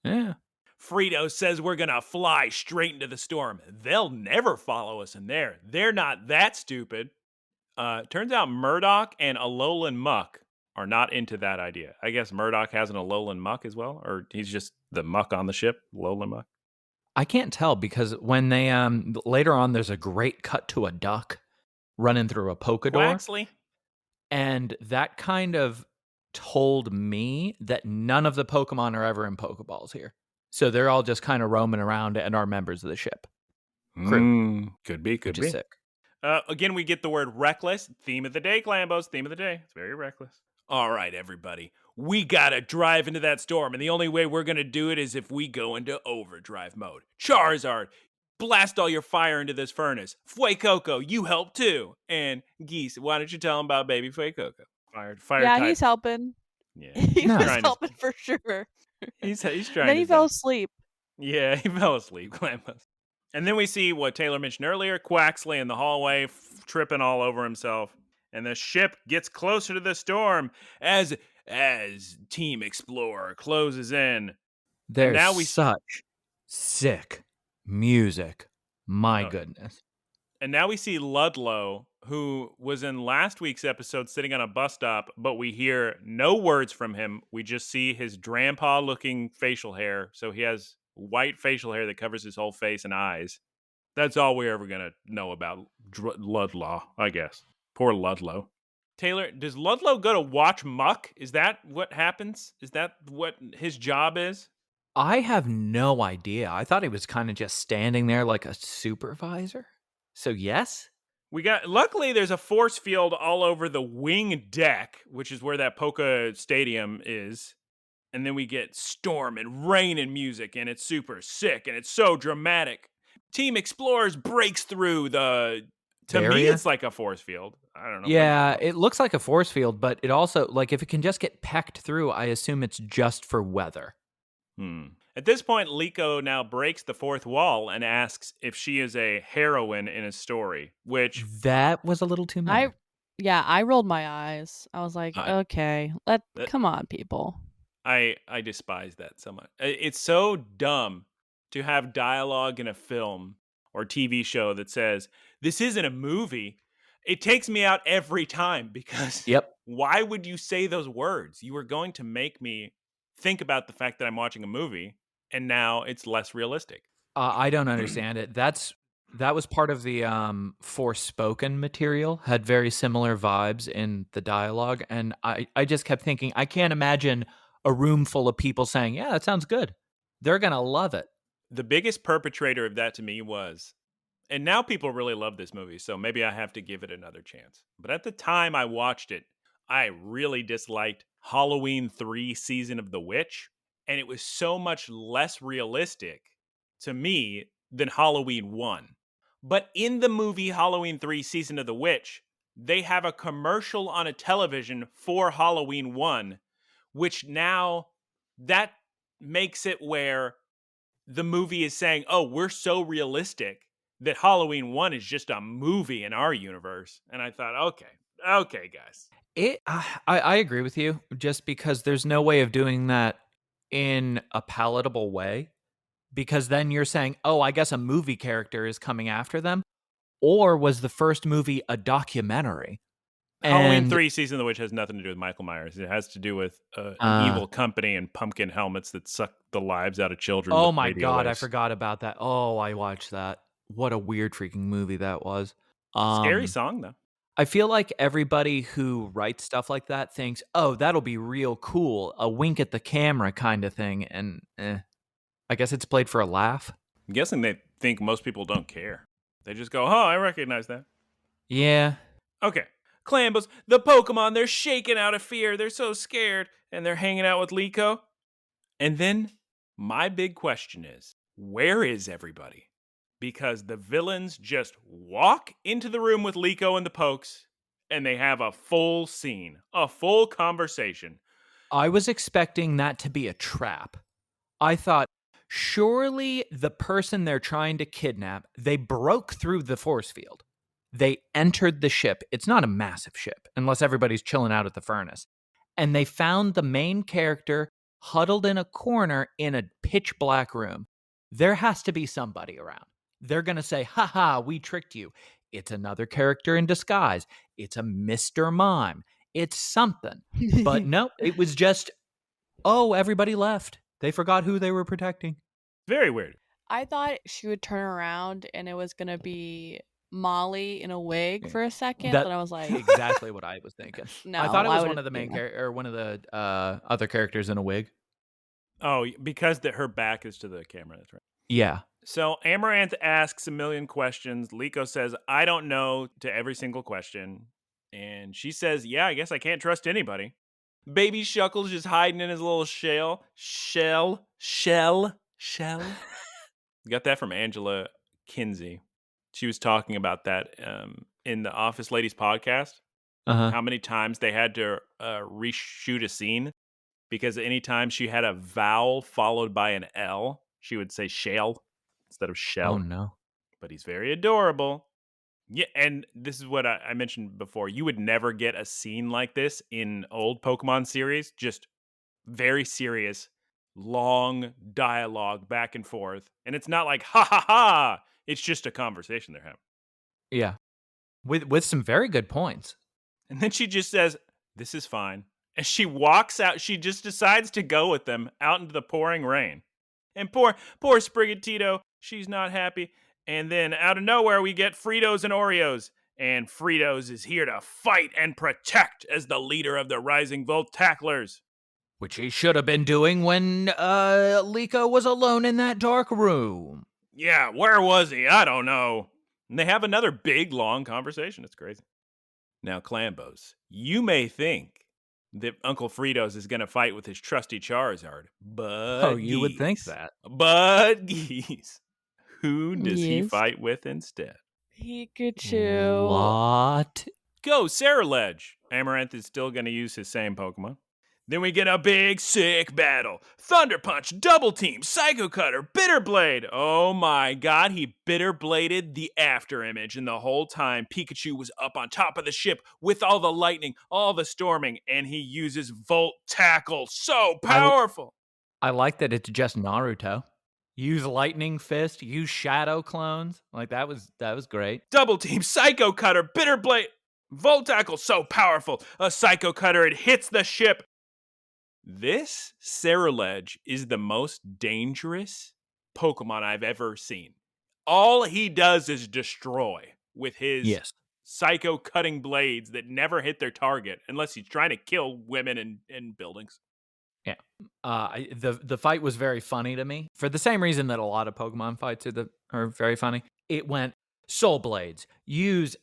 Yeah. Frito says we're going to fly straight into the storm. They'll never follow us in there. They're not that stupid. Turns out Murdoch and Alolan Muck are not into that idea. I guess Murdoch has an Alolan Muck as well, or he's just the muck on the ship, Alolan Muck. I can't tell because when they later on there's a great cut to a duck running through a Poké door. Quaxley? And that kind of told me that none of the Pokemon are ever in Pokeballs here. So they're all just kind of roaming around and are members of the ship. Crew. Could be. Which is sick. Again, we get the word reckless. Theme of the day, Clambos. Theme of the day. It's very reckless. All right, everybody. We gotta drive into that storm, and the only way we're gonna do it is if we go into overdrive mode. Charizard, blast all your fire into this furnace. Fuecoco, you help too. And Geese, why don't you tell him about baby Fuecoco? Fire Yeah, type. he's helping. Yeah, He No. was Trying to- helping for sure. he's trying. Then he his fell best. asleep. Yeah, he fell asleep, Clambos. And then we see what Taylor mentioned earlier, Quaxley in the hallway, tripping all over himself. And the ship gets closer to the storm as Team Explorer closes in. There's now we- such sick music. My goodness. And now we see Ludlow, who was in last week's episode sitting on a bus stop, but we hear no words from him. We just see his grandpa-looking facial hair. So he has white facial hair that covers his whole face and eyes. That's all we're ever going to know about Ludlow, I guess. Poor Ludlow. Taylor, does Ludlow go to watch Muck? Is that what happens? Is that what his job is? I have no idea. I thought he was kind of just standing there like a supervisor. So yes? Luckily, there's a force field all over the wing deck, which is where that Poké Stadium is. And then we get storm and rain and music, and it's super sick, and it's so dramatic. Team Explorers breaks through the... To me, Barrier? it's like a force field. I don't know. Yeah, it looks like a force field, but it also, like, if it can just get pecked through, I assume it's just for weather. At this point, Liko now breaks the fourth wall and asks if she is a heroine in a story, which... That was a little too much. I rolled my eyes. I was like, okay, come on, people. I despise that so much. It's so dumb to have dialogue in a film or TV show that says, this isn't a movie. It takes me out every time because why would you say those words? You were going to make me think about the fact that I'm watching a movie, and now it's less realistic. I don't understand it. That was part of the Forspoken material, had very similar vibes in the dialogue, and I just kept thinking, I can't imagine a room full of people saying, yeah, that sounds good. They're going to love it. The biggest perpetrator of that to me was, and now people really love this movie, so maybe I have to give it another chance. But at the time I watched it, I really disliked Halloween 3 Season of the Witch, and it was so much less realistic to me than Halloween 1. But in the movie Halloween 3 Season of the Witch, they have a commercial on a television for Halloween 1, which now that makes it where the movie is saying, oh, we're so realistic that Halloween 1 is just a movie in our universe. And I thought, okay, guys. I agree with you, just because there's no way of doing that in a palatable way, because then you're saying, oh, I guess a movie character is coming after them. Or was the first movie a documentary? Halloween 3 Season of the Witch has nothing to do with Michael Myers. It has to do with an evil company and pumpkin helmets that suck the lives out of children. Oh my God, I forgot about that. Oh, I watched that. What a weird freaking movie that was. Scary song, though. I feel like everybody who writes stuff like that thinks, oh, that'll be real cool. A wink at the camera kind of thing. And I guess it's played for a laugh. I'm guessing they think most people don't care. They just go, oh, I recognize that. Yeah. Okay. Clambos, the Pokemon, they're shaking out of fear. They're so scared. And they're hanging out with Liko. And then my big question is, where is everybody? Because the villains just walk into the room with Liko and the Pokes, and they have a full scene, a full conversation. I was expecting that to be a trap. I thought, surely the person they're trying to kidnap, they broke through the force field. They entered the ship. It's not a massive ship, unless everybody's chilling out at the furnace. And they found the main character huddled in a corner in a pitch black room. There has to be somebody around. They're going to say, ha, we tricked you. It's another character in disguise. It's a Mr. Mime. It's something. But no, it was just, everybody left. They forgot who they were protecting. Very weird. I thought she would turn around and it was going to be Molly in a wig for a second. And I was like... Exactly what I was thinking. No, I thought it was one of the main characters, or one of the other characters in a wig. Oh, because her back is to the camera. That's right. Yeah. So Amaranth asks a million questions. Liko says, I don't know, to every single question. And she says, yeah, I guess I can't trust anybody. Baby Shuckle's just hiding in his little shell. Got that from Angela Kinsey. She was talking about that in the Office Ladies podcast. How many times they had to reshoot a scene because anytime she had a vowel followed by an L, she would say shell instead of shell. Oh, no. But he's very adorable. Yeah, and this is what I mentioned before. You would never get a scene like this in old Pokemon series. Just very serious, long dialogue back and forth. And it's not like, ha ha ha. It's just a conversation they're having. Yeah. With some very good points. And then she just says, this is fine. And she walks out. She just decides to go with them out into the pouring rain. And poor Sprigatito, she's not happy. And then out of nowhere, we get Fritos and Oreos. And Fritos is here to fight and protect as the leader of the Rising Volt Tacklers. Which he should have been doing when Liko was alone in that dark room. Yeah, where was he? I don't know. And they have another big, long conversation. It's crazy. Now, Clambos, you may think that Uncle Fritos is going to fight with his trusty Charizard, but you would think that. But Geese, who does he fight with instead? Pikachu. What? Go, Ceruledge. Amaranth is still going to use his same Pokemon. Then we get a big, sick battle. Thunder Punch, Double Team, Psycho Cutter, Bitter Blade. Oh my god, he Bitter Bladed the after image. And the whole time, Pikachu was up on top of the ship with all the lightning, all the storming, and he uses Volt Tackle. So powerful. I like that it's just Naruto. Use Lightning Fist, use Shadow Clones. Like, that was great. Double Team, Psycho Cutter, Bitter Blade. Volt Tackle, so powerful. A Psycho Cutter, it hits the ship. This Ceruledge is the most dangerous Pokemon I've ever seen. All he does is destroy with his psycho cutting blades that never hit their target unless he's trying to kill women in buildings. Yeah. The fight was very funny to me for the same reason that a lot of Pokemon fights are very funny. It went Soul Blades. Is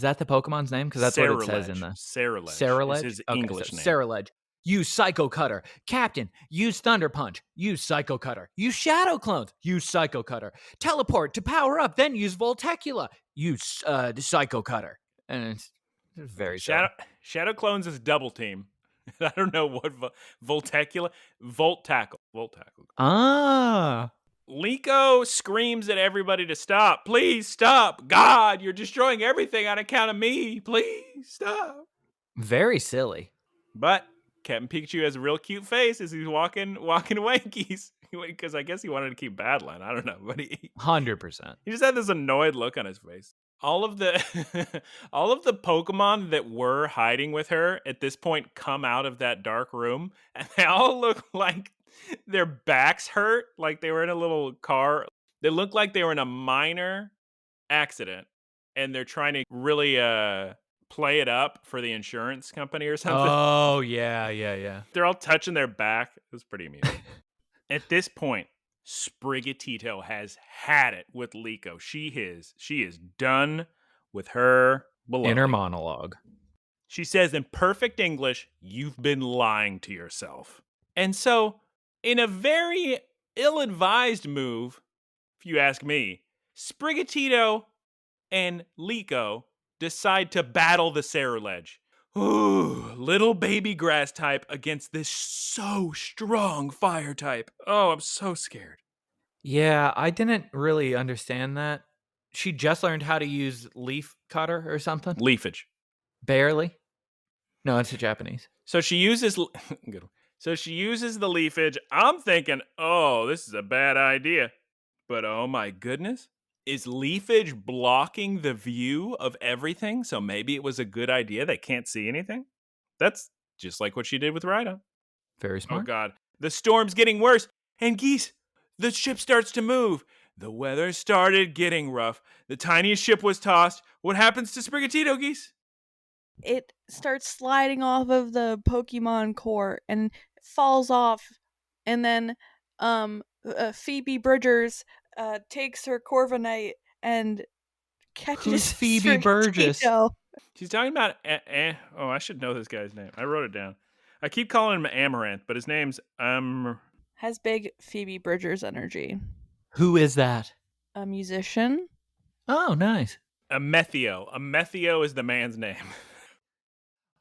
that the Pokemon's name? Because that's what it says in the Ceruledge. Is his English name. Ceruledge. Use Psycho Cutter. Captain, use Thunder Punch. Use Psycho Cutter. Use Shadow Clones. Use Psycho Cutter. Teleport to power up, then use Voltecula. Use Psycho Cutter. And it's very Shadow Clones is Double Team. I don't know what Voltecula. Volt Tackle. Ah. Liko screams at everybody to stop. Please stop. God, you're destroying everything on account of me. Please stop. Very silly. But Captain Pikachu has a real cute face as he's walking away, Geese. Because I guess he wanted to keep battling. I don't know, but 100%. He just had this annoyed look on his face. All of the Pokemon that were hiding with her at this point come out of that dark room, and they all look like their backs hurt, like they were in a little car. They look like they were in a minor accident, and they're trying to really play it up for the insurance company or something. Oh, yeah. They're all touching their back. It was pretty amusing. At this point, Sprigatito has had it with Liko. She is done with her baloney. Inner monologue. She says in perfect English, "You've been lying to yourself." And so, in a very ill-advised move, if you ask me, Sprigatito and Liko decide to battle the Ceruledge. Ooh, little baby grass type against this so strong fire type. Oh, I'm so scared. Yeah, I didn't really understand that. She just learned how to use leaf cutter or something? Leafage. Barely? No, it's a Japanese. So she uses good one. So she uses the leafage. I'm thinking, oh, this is a bad idea. But oh my goodness. Is leafage blocking the view of everything? So maybe it was a good idea. They can't see anything. That's just like what she did with Rhino. Very Oh smart. God. The storm's getting worse. And Geese, the ship starts to move. The weather started getting rough. The tiniest ship was tossed. What happens to Sprigatito, Geese? It starts sliding off of the Pokemon court and falls off, and then Phoebe Bridgers takes her Corviknight and catches Who's Phoebe Burgess? Sprigatito. She's talking about. Oh, I should know this guy's name. I wrote it down. I keep calling him Amaranth, but his name's Has big Phoebe Bridgers energy. Who is that? A musician. Oh, nice. Amethio. Amethio is the man's name.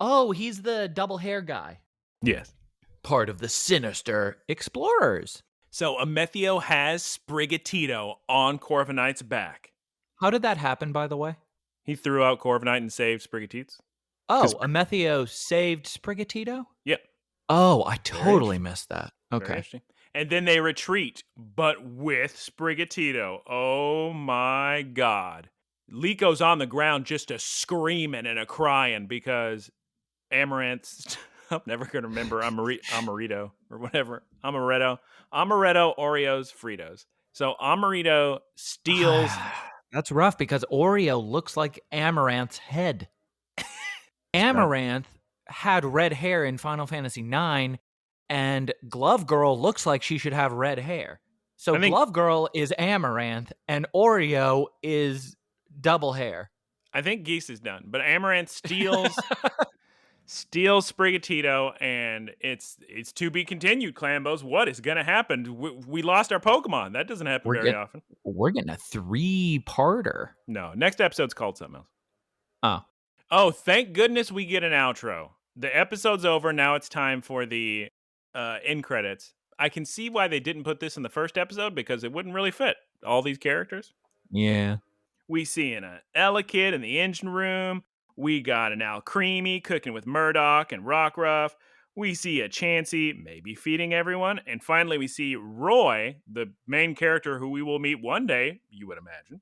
Oh, he's the double hair guy. Yes. Part of the Sinister Explorers. So Amethio has Sprigatito on Corviknight's back. How did that happen, by the way? He threw out Corviknight and saved Sprigatito. Oh, Amethio saved Sprigatito? Yep. Oh, I totally missed that. Very Okay. interesting. And then they retreat, but with Sprigatito. Oh my God. Liko's on the ground just a screaming and a crying because Amaranth's, I'm never going to remember Amarito or whatever. Amaretto, Oreos, Fritos. So Amarito steals. That's rough because Oreo looks like Amaranth's head. Amaranth had red hair in Final Fantasy IX, and Glove Girl looks like she should have red hair. So Glove Girl is Amaranth, and Oreo is double hair. I think Geese is done, but Amaranth steals Sprigatito, and it's to be continued. Clambos, what is going to happen? We lost our Pokemon. That doesn't happen very often. We're getting a 3-parter. No, next episode's called something else. Oh. Oh, thank goodness we get an outro. The episode's over. Now it's time for the end credits. I can see why they didn't put this in the first episode because it wouldn't really fit all these characters. Yeah. We see an Elekid in the engine room. We got an Alcremie cooking with Murdoch and Rockruff. We see a Chansey maybe feeding everyone. And finally, we see Roy, the main character who we will meet one day, you would imagine,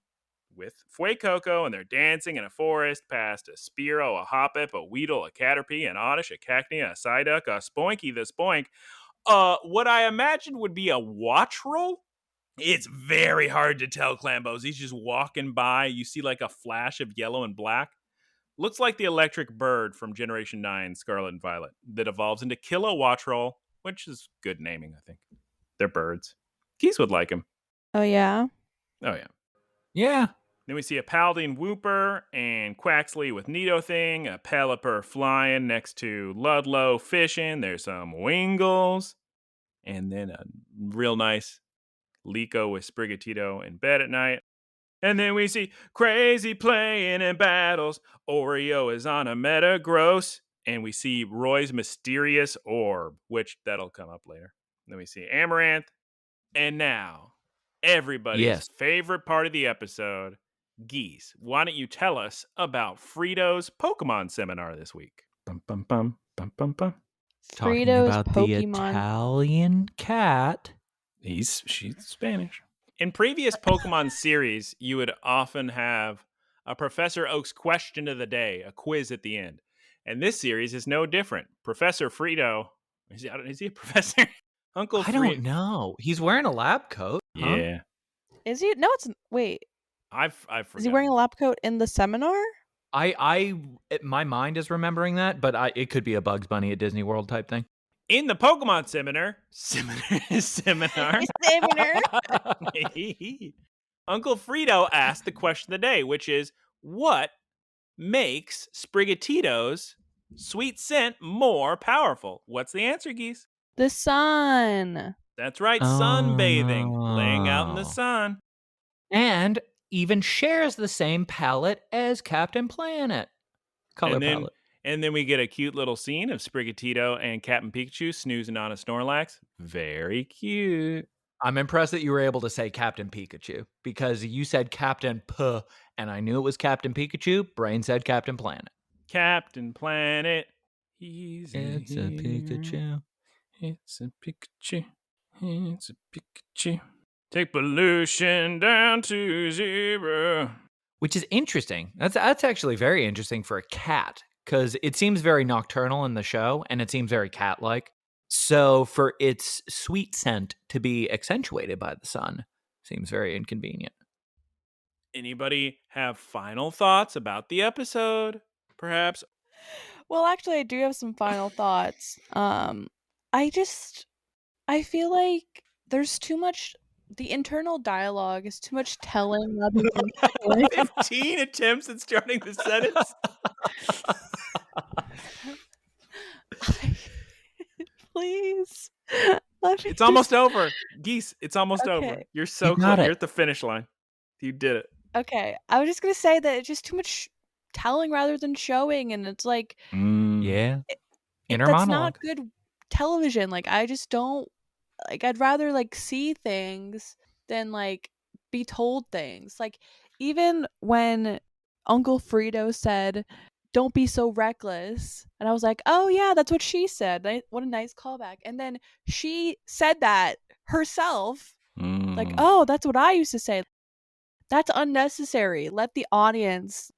with Fuecoco, and they're dancing in a forest past a Spearow, a Hoppip, a Weedle, a Caterpie, an Oddish, a Cacnea, a Psyduck, a Spoinky the Spoink. What I imagine would be a Watchroll. It's very hard to tell, Clambos. He's just walking by. You see like a flash of yellow and black. Looks like the electric bird from Generation 9, Scarlet and Violet, that evolves into Kilo Watchroll, which is good naming, I think. They're birds. Geese would like him. Oh, yeah? Oh, yeah. Yeah. Then we see a Paladin Wooper and Quaxley with Nidothing, a Pelipper flying next to Ludlow fishing. There's some Wingles. And then a real nice Liko with Sprigatito in bed at night. And then we see Crazy playing in battles. Oreo is on a Metagross. And we see Roy's mysterious orb, which that'll come up later. Then we see Amaranth. And now, everybody's favorite part of the episode. Geese, why don't you tell us about Frito's Pokemon seminar this week? Bum, bum, bum, bum, bum, bum. Talking Frito's about Pokemon. the Italian cat. She's Spanish. In previous Pokemon series, you would often have a Professor Oak's question of the day, a quiz at the end. And this series is no different. Professor Frito, is he a professor? Uncle Frito. I don't know. He's wearing a lab coat. Huh? Yeah. Is he? No, it's... Wait. I've forgotten. Is he wearing a lab coat in the seminar? My mind is remembering that, but it could be a Bugs Bunny at Disney World type thing. In the Pokemon seminar, Uncle Frito asked the question of the day, which is, what makes Sprigatito's sweet scent more powerful? What's the answer, Geese? The sun. That's right, sunbathing, laying out in the sun. And even shares the same palette as Captain Planet. Color palette. And then we get a cute little scene of Sprigatito and Captain Pikachu snoozing on a Snorlax. Very cute. I'm impressed that you were able to say Captain Pikachu because you said Captain P and I knew it was Captain Pikachu. Brain said Captain Planet. Captain Planet. He's It's a Pikachu. It's a Pikachu. It's a Pikachu. Take pollution down to 0. Which is interesting. That's actually very interesting for a cat because it seems very nocturnal in the show and it seems very cat-like. So for its sweet scent to be accentuated by the sun seems very inconvenient. Anybody have final thoughts about the episode? Perhaps? Well, actually, I do have some final thoughts. I feel like there's too much. The internal dialogue is too much telling rather than showing. 15 attempts at starting the sentence. Please. It's almost over. Geese, it's almost over. Okay. You're so You close. got it. You're at the finish line. You did it. Okay. I was just going to say that it's just too much telling rather than showing. And it's like, Yeah. Inner that's monologue. not good television. Like, I just don't, like, I'd rather, like, see things than, like, be told things. Like, even when Uncle Frito said, "Don't be so reckless," and I was like, "Oh yeah, that's what she said." What a nice callback. And then she said that herself. Like, "Oh, that's what I used to say." That's unnecessary. Let the audience.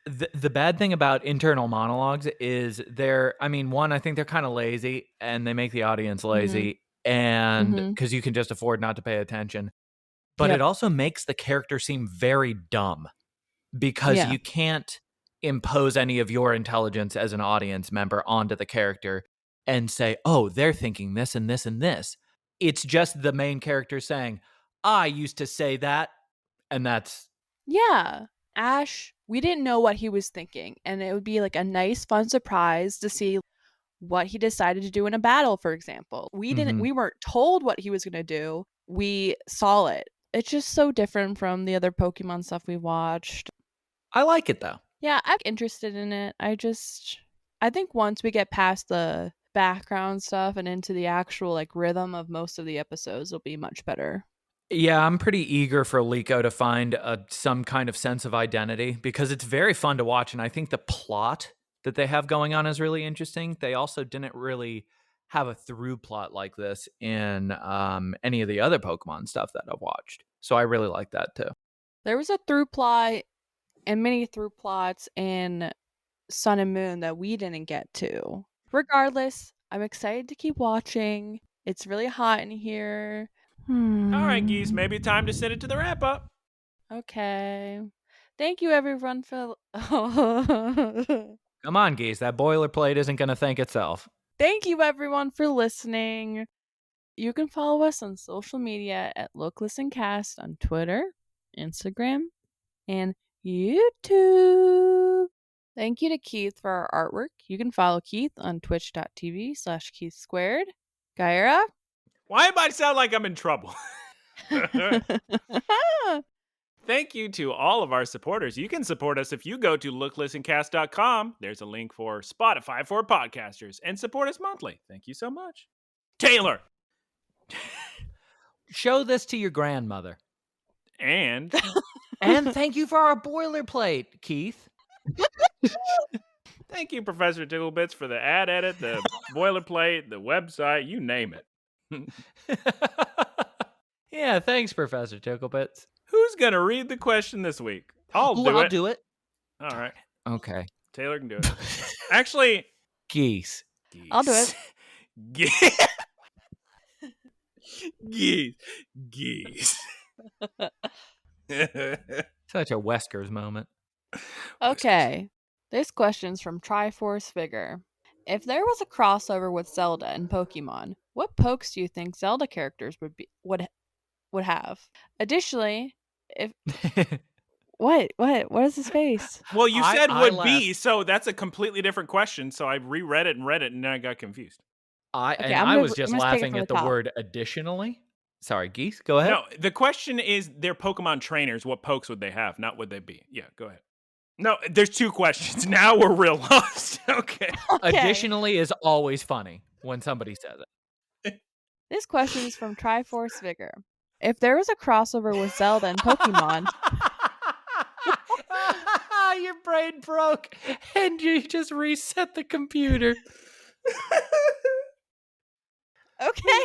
The bad thing about internal monologues is one, I think they're kind of lazy and they make the audience lazy and because you can just afford not to pay attention. But Yep. it also makes the character seem very dumb because Yeah. you can't impose any of your intelligence as an audience member onto the character and say, oh, they're thinking this and this and this. It's just the main character saying, I used to say that. And that's. Yeah. Ash, we didn't know what he was thinking. And it would be like a nice, fun surprise to see what he decided to do in a battle, for example. We weren't told what he was going to do. We saw it. It's just so different from the other Pokemon stuff we watched. I like it though. Yeah, I'm interested in it. I think once we get past the background stuff and into the actual like rhythm of most of the episodes, it'll be much better. Yeah, I'm pretty eager for Liko to find some kind of sense of identity because it's very fun to watch. And I think the plot that they have going on is really interesting. They also didn't really have a through plot like this in any of the other Pokemon stuff that I've watched. So I really like that too. There was a through plot and many through plots in Sun and Moon that we didn't get to. Regardless, I'm excited to keep watching. It's really hot in here. All right, Geese, maybe time to send it to the wrap up. Okay. Thank you, everyone, for. Come on, Geese. That boilerplate isn't going to thank itself. Thank you, everyone, for listening. You can follow us on social media at Look, Listen, Cast on Twitter, Instagram, and YouTube. Thank you to Keith for our artwork. You can follow Keith on twitch.tv/KeithSquared. Guyera? Why am I sound like I'm in trouble? Thank you to all of our supporters. You can support us if you go to looklistencast.com. There's a link for Spotify for podcasters and support us monthly. Thank you so much. Taylor. Show this to your grandmother. And thank you for our boilerplate, Keith. Thank you, Professor Ticklebits, for the ad edit, the boilerplate, the website, you name it. Yeah, thanks, Professor Ticklebits. Who's going to read the question this week? I'll do it. All right. Okay. Taylor can do it. Actually, Geese. I'll do it. Geese. Such a Weskers moment. Okay. This question's from Triforce Vigor. If there was a crossover with Zelda and Pokemon, what pokes do you think Zelda characters would have? Additionally, if what is his face? Well, you said would laughed. be, so that's a completely different question. So I reread it and read it, and then I got confused. I was just laughing at the word additionally. Sorry, Geese, go ahead. No, the question is they're Pokemon trainers. What pokes would they have? Not would they be. Yeah, go ahead. No, there's two questions. Now we're real lost. Okay. Additionally is always funny when somebody says it. This question is from Triforce Vigor. If there was a crossover with Zelda and Pokemon... Your brain broke and you just reset the computer. Okay.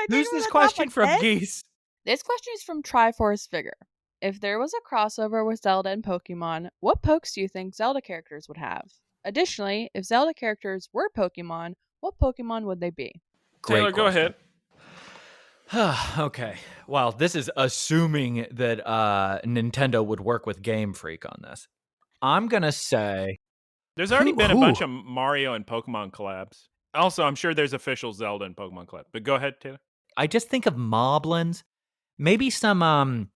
Who's this question from, Geese? This question is from Triforce Vigor. If there was a crossover with Zelda and Pokemon, what pokes do you think Zelda characters would have? Additionally, if Zelda characters were Pokemon, what Pokemon would they be? Taylor, go ahead. Okay. Well, this is assuming that Nintendo would work with Game Freak on this. I'm going to say... There's already been a bunch of Mario and Pokemon collabs. Also, I'm sure there's official Zelda and Pokemon collab. But go ahead, Taylor. I just think of moblins. Maybe some...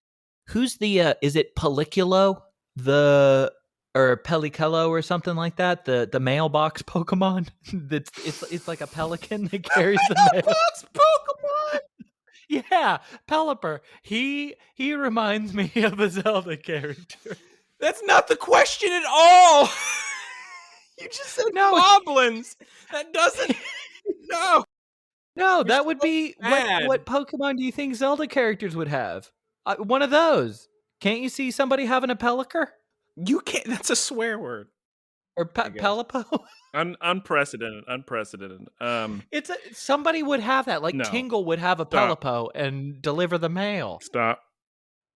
who's the... is it Pelliculo? Or Pelliculo or something like that? The mailbox Pokemon? It's like a pelican that carries the mailbox Pokemon! Yeah, Pelipper. He reminds me of a Zelda character. That's not the question at all. You just said moblins. That doesn't. No, that would be what Pokemon do you think Zelda characters would have? One of those. Can't you see somebody having a Pelipper? You can't. That's a swear word. Or Pelipo? Unprecedented. Somebody would have that. Like Tingle would have a Pelipo and deliver the mail. Stop.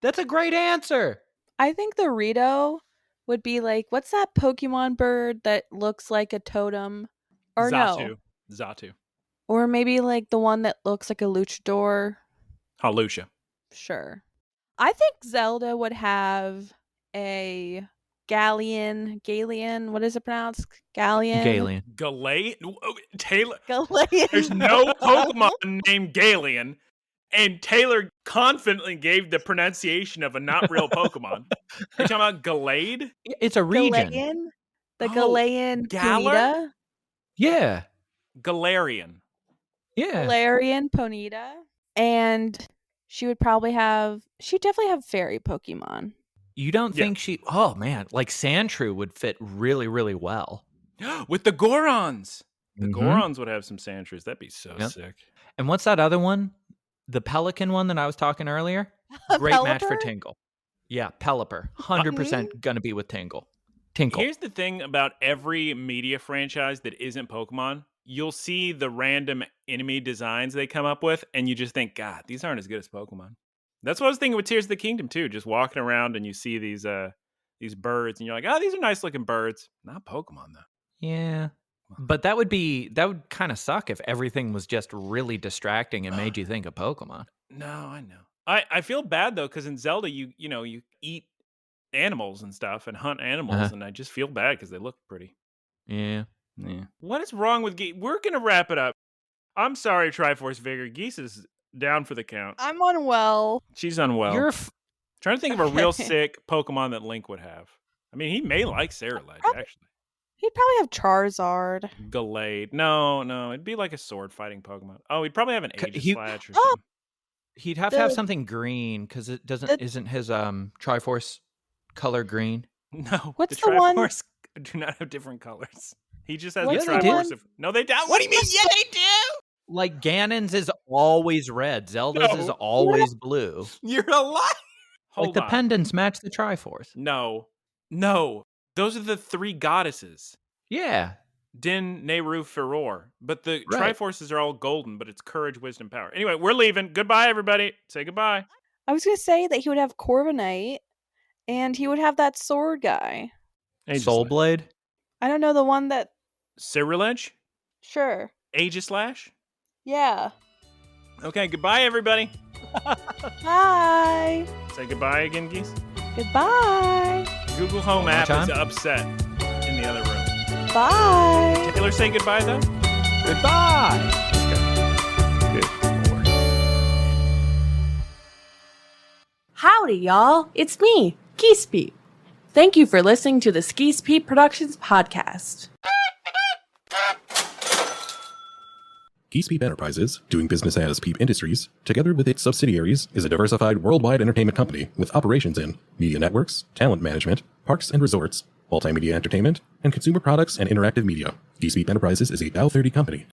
That's a great answer. I think the Rito would be like, what's that Pokemon bird that looks like a totem? Or Xatu. Or maybe like the one that looks like a luchador. Halusha. Sure. I think Zelda would have a Galeon, what is it pronounced? Galeon. Taylor. Galeon. There's no Pokemon named Galeon, and Taylor confidently gave the pronunciation of a not real Pokemon. You're talking about Gallade? It's a region. Galeon? The Galeon Galar? Ponyta? Yeah. Galarian. Yeah. Galarian Ponyta. And she'd definitely have fairy Pokemon. You don't think she... Oh, man. Like Sandshrew would fit really, really well. With the Gorons. The Gorons would have some Sandshrews. That'd be so sick. And what's that other one? The Pelican one that I was talking earlier? Great match for Tingle. Yeah, Pelipper. 100% going to be with Tinkle. Here's the thing about every media franchise that isn't Pokemon. You'll see the random enemy designs they come up with, and you just think, God, these aren't as good as Pokemon. That's what I was thinking with Tears of the Kingdom, too. Just walking around and you see these birds, and you're like, oh, these are nice-looking birds. Not Pokemon, though. Yeah. But that would kind of suck if everything was just really distracting and made you think of Pokemon. No, I know. I feel bad, though, because in Zelda, you eat animals and stuff and hunt animals, and I just feel bad because they look pretty. Yeah. What is wrong with Geese? We're going to wrap it up. I'm sorry, Triforce Vigor. Geese is down for the count. I'm unwell. She's unwell. Trying to think of a real sick Pokemon that Link would have. I mean, he may like Ceruledge, actually. He'd probably have Charizard. Gallade. No. It'd be like a sword fighting Pokemon. Oh, he'd probably have an Aegislash or something. He'd have to have something green because it isn't his Triforce color green. No. What's the Triforce do not have different colors. He just has the Triforce of... No, they don't. What do you mean? Yeah, they do! Like Ganon's is always red. Zelda's is always blue. You're a liar. Like the pendants match the Triforce. No. Those are the three goddesses. Yeah. Din, Nehru, Furor. But the Triforces are all golden, but it's courage, wisdom, power. Anyway, we're leaving. Goodbye, everybody. Say goodbye. I was going to say that he would have Corviknight, and he would have that sword guy. Soul Blade? I don't know, the one that... Ceruledge? Sure. Aegislash? Yeah. Okay, goodbye, everybody. Bye. Say goodbye again, Geese. Goodbye. Google Home app is upset in the other room. Bye. Taylor, say goodbye, though. Goodbye. Okay. Good Lord. Howdy, y'all. It's me, Geese Pete. Thank you for listening to the Geese Pete Productions podcast. Geese Peep Enterprises, doing business as Peep Industries, together with its subsidiaries, is a diversified worldwide entertainment company with operations in media networks, talent management, parks and resorts, multimedia entertainment, and consumer products and interactive media. Geese Peep Enterprises is a Dow 30 company.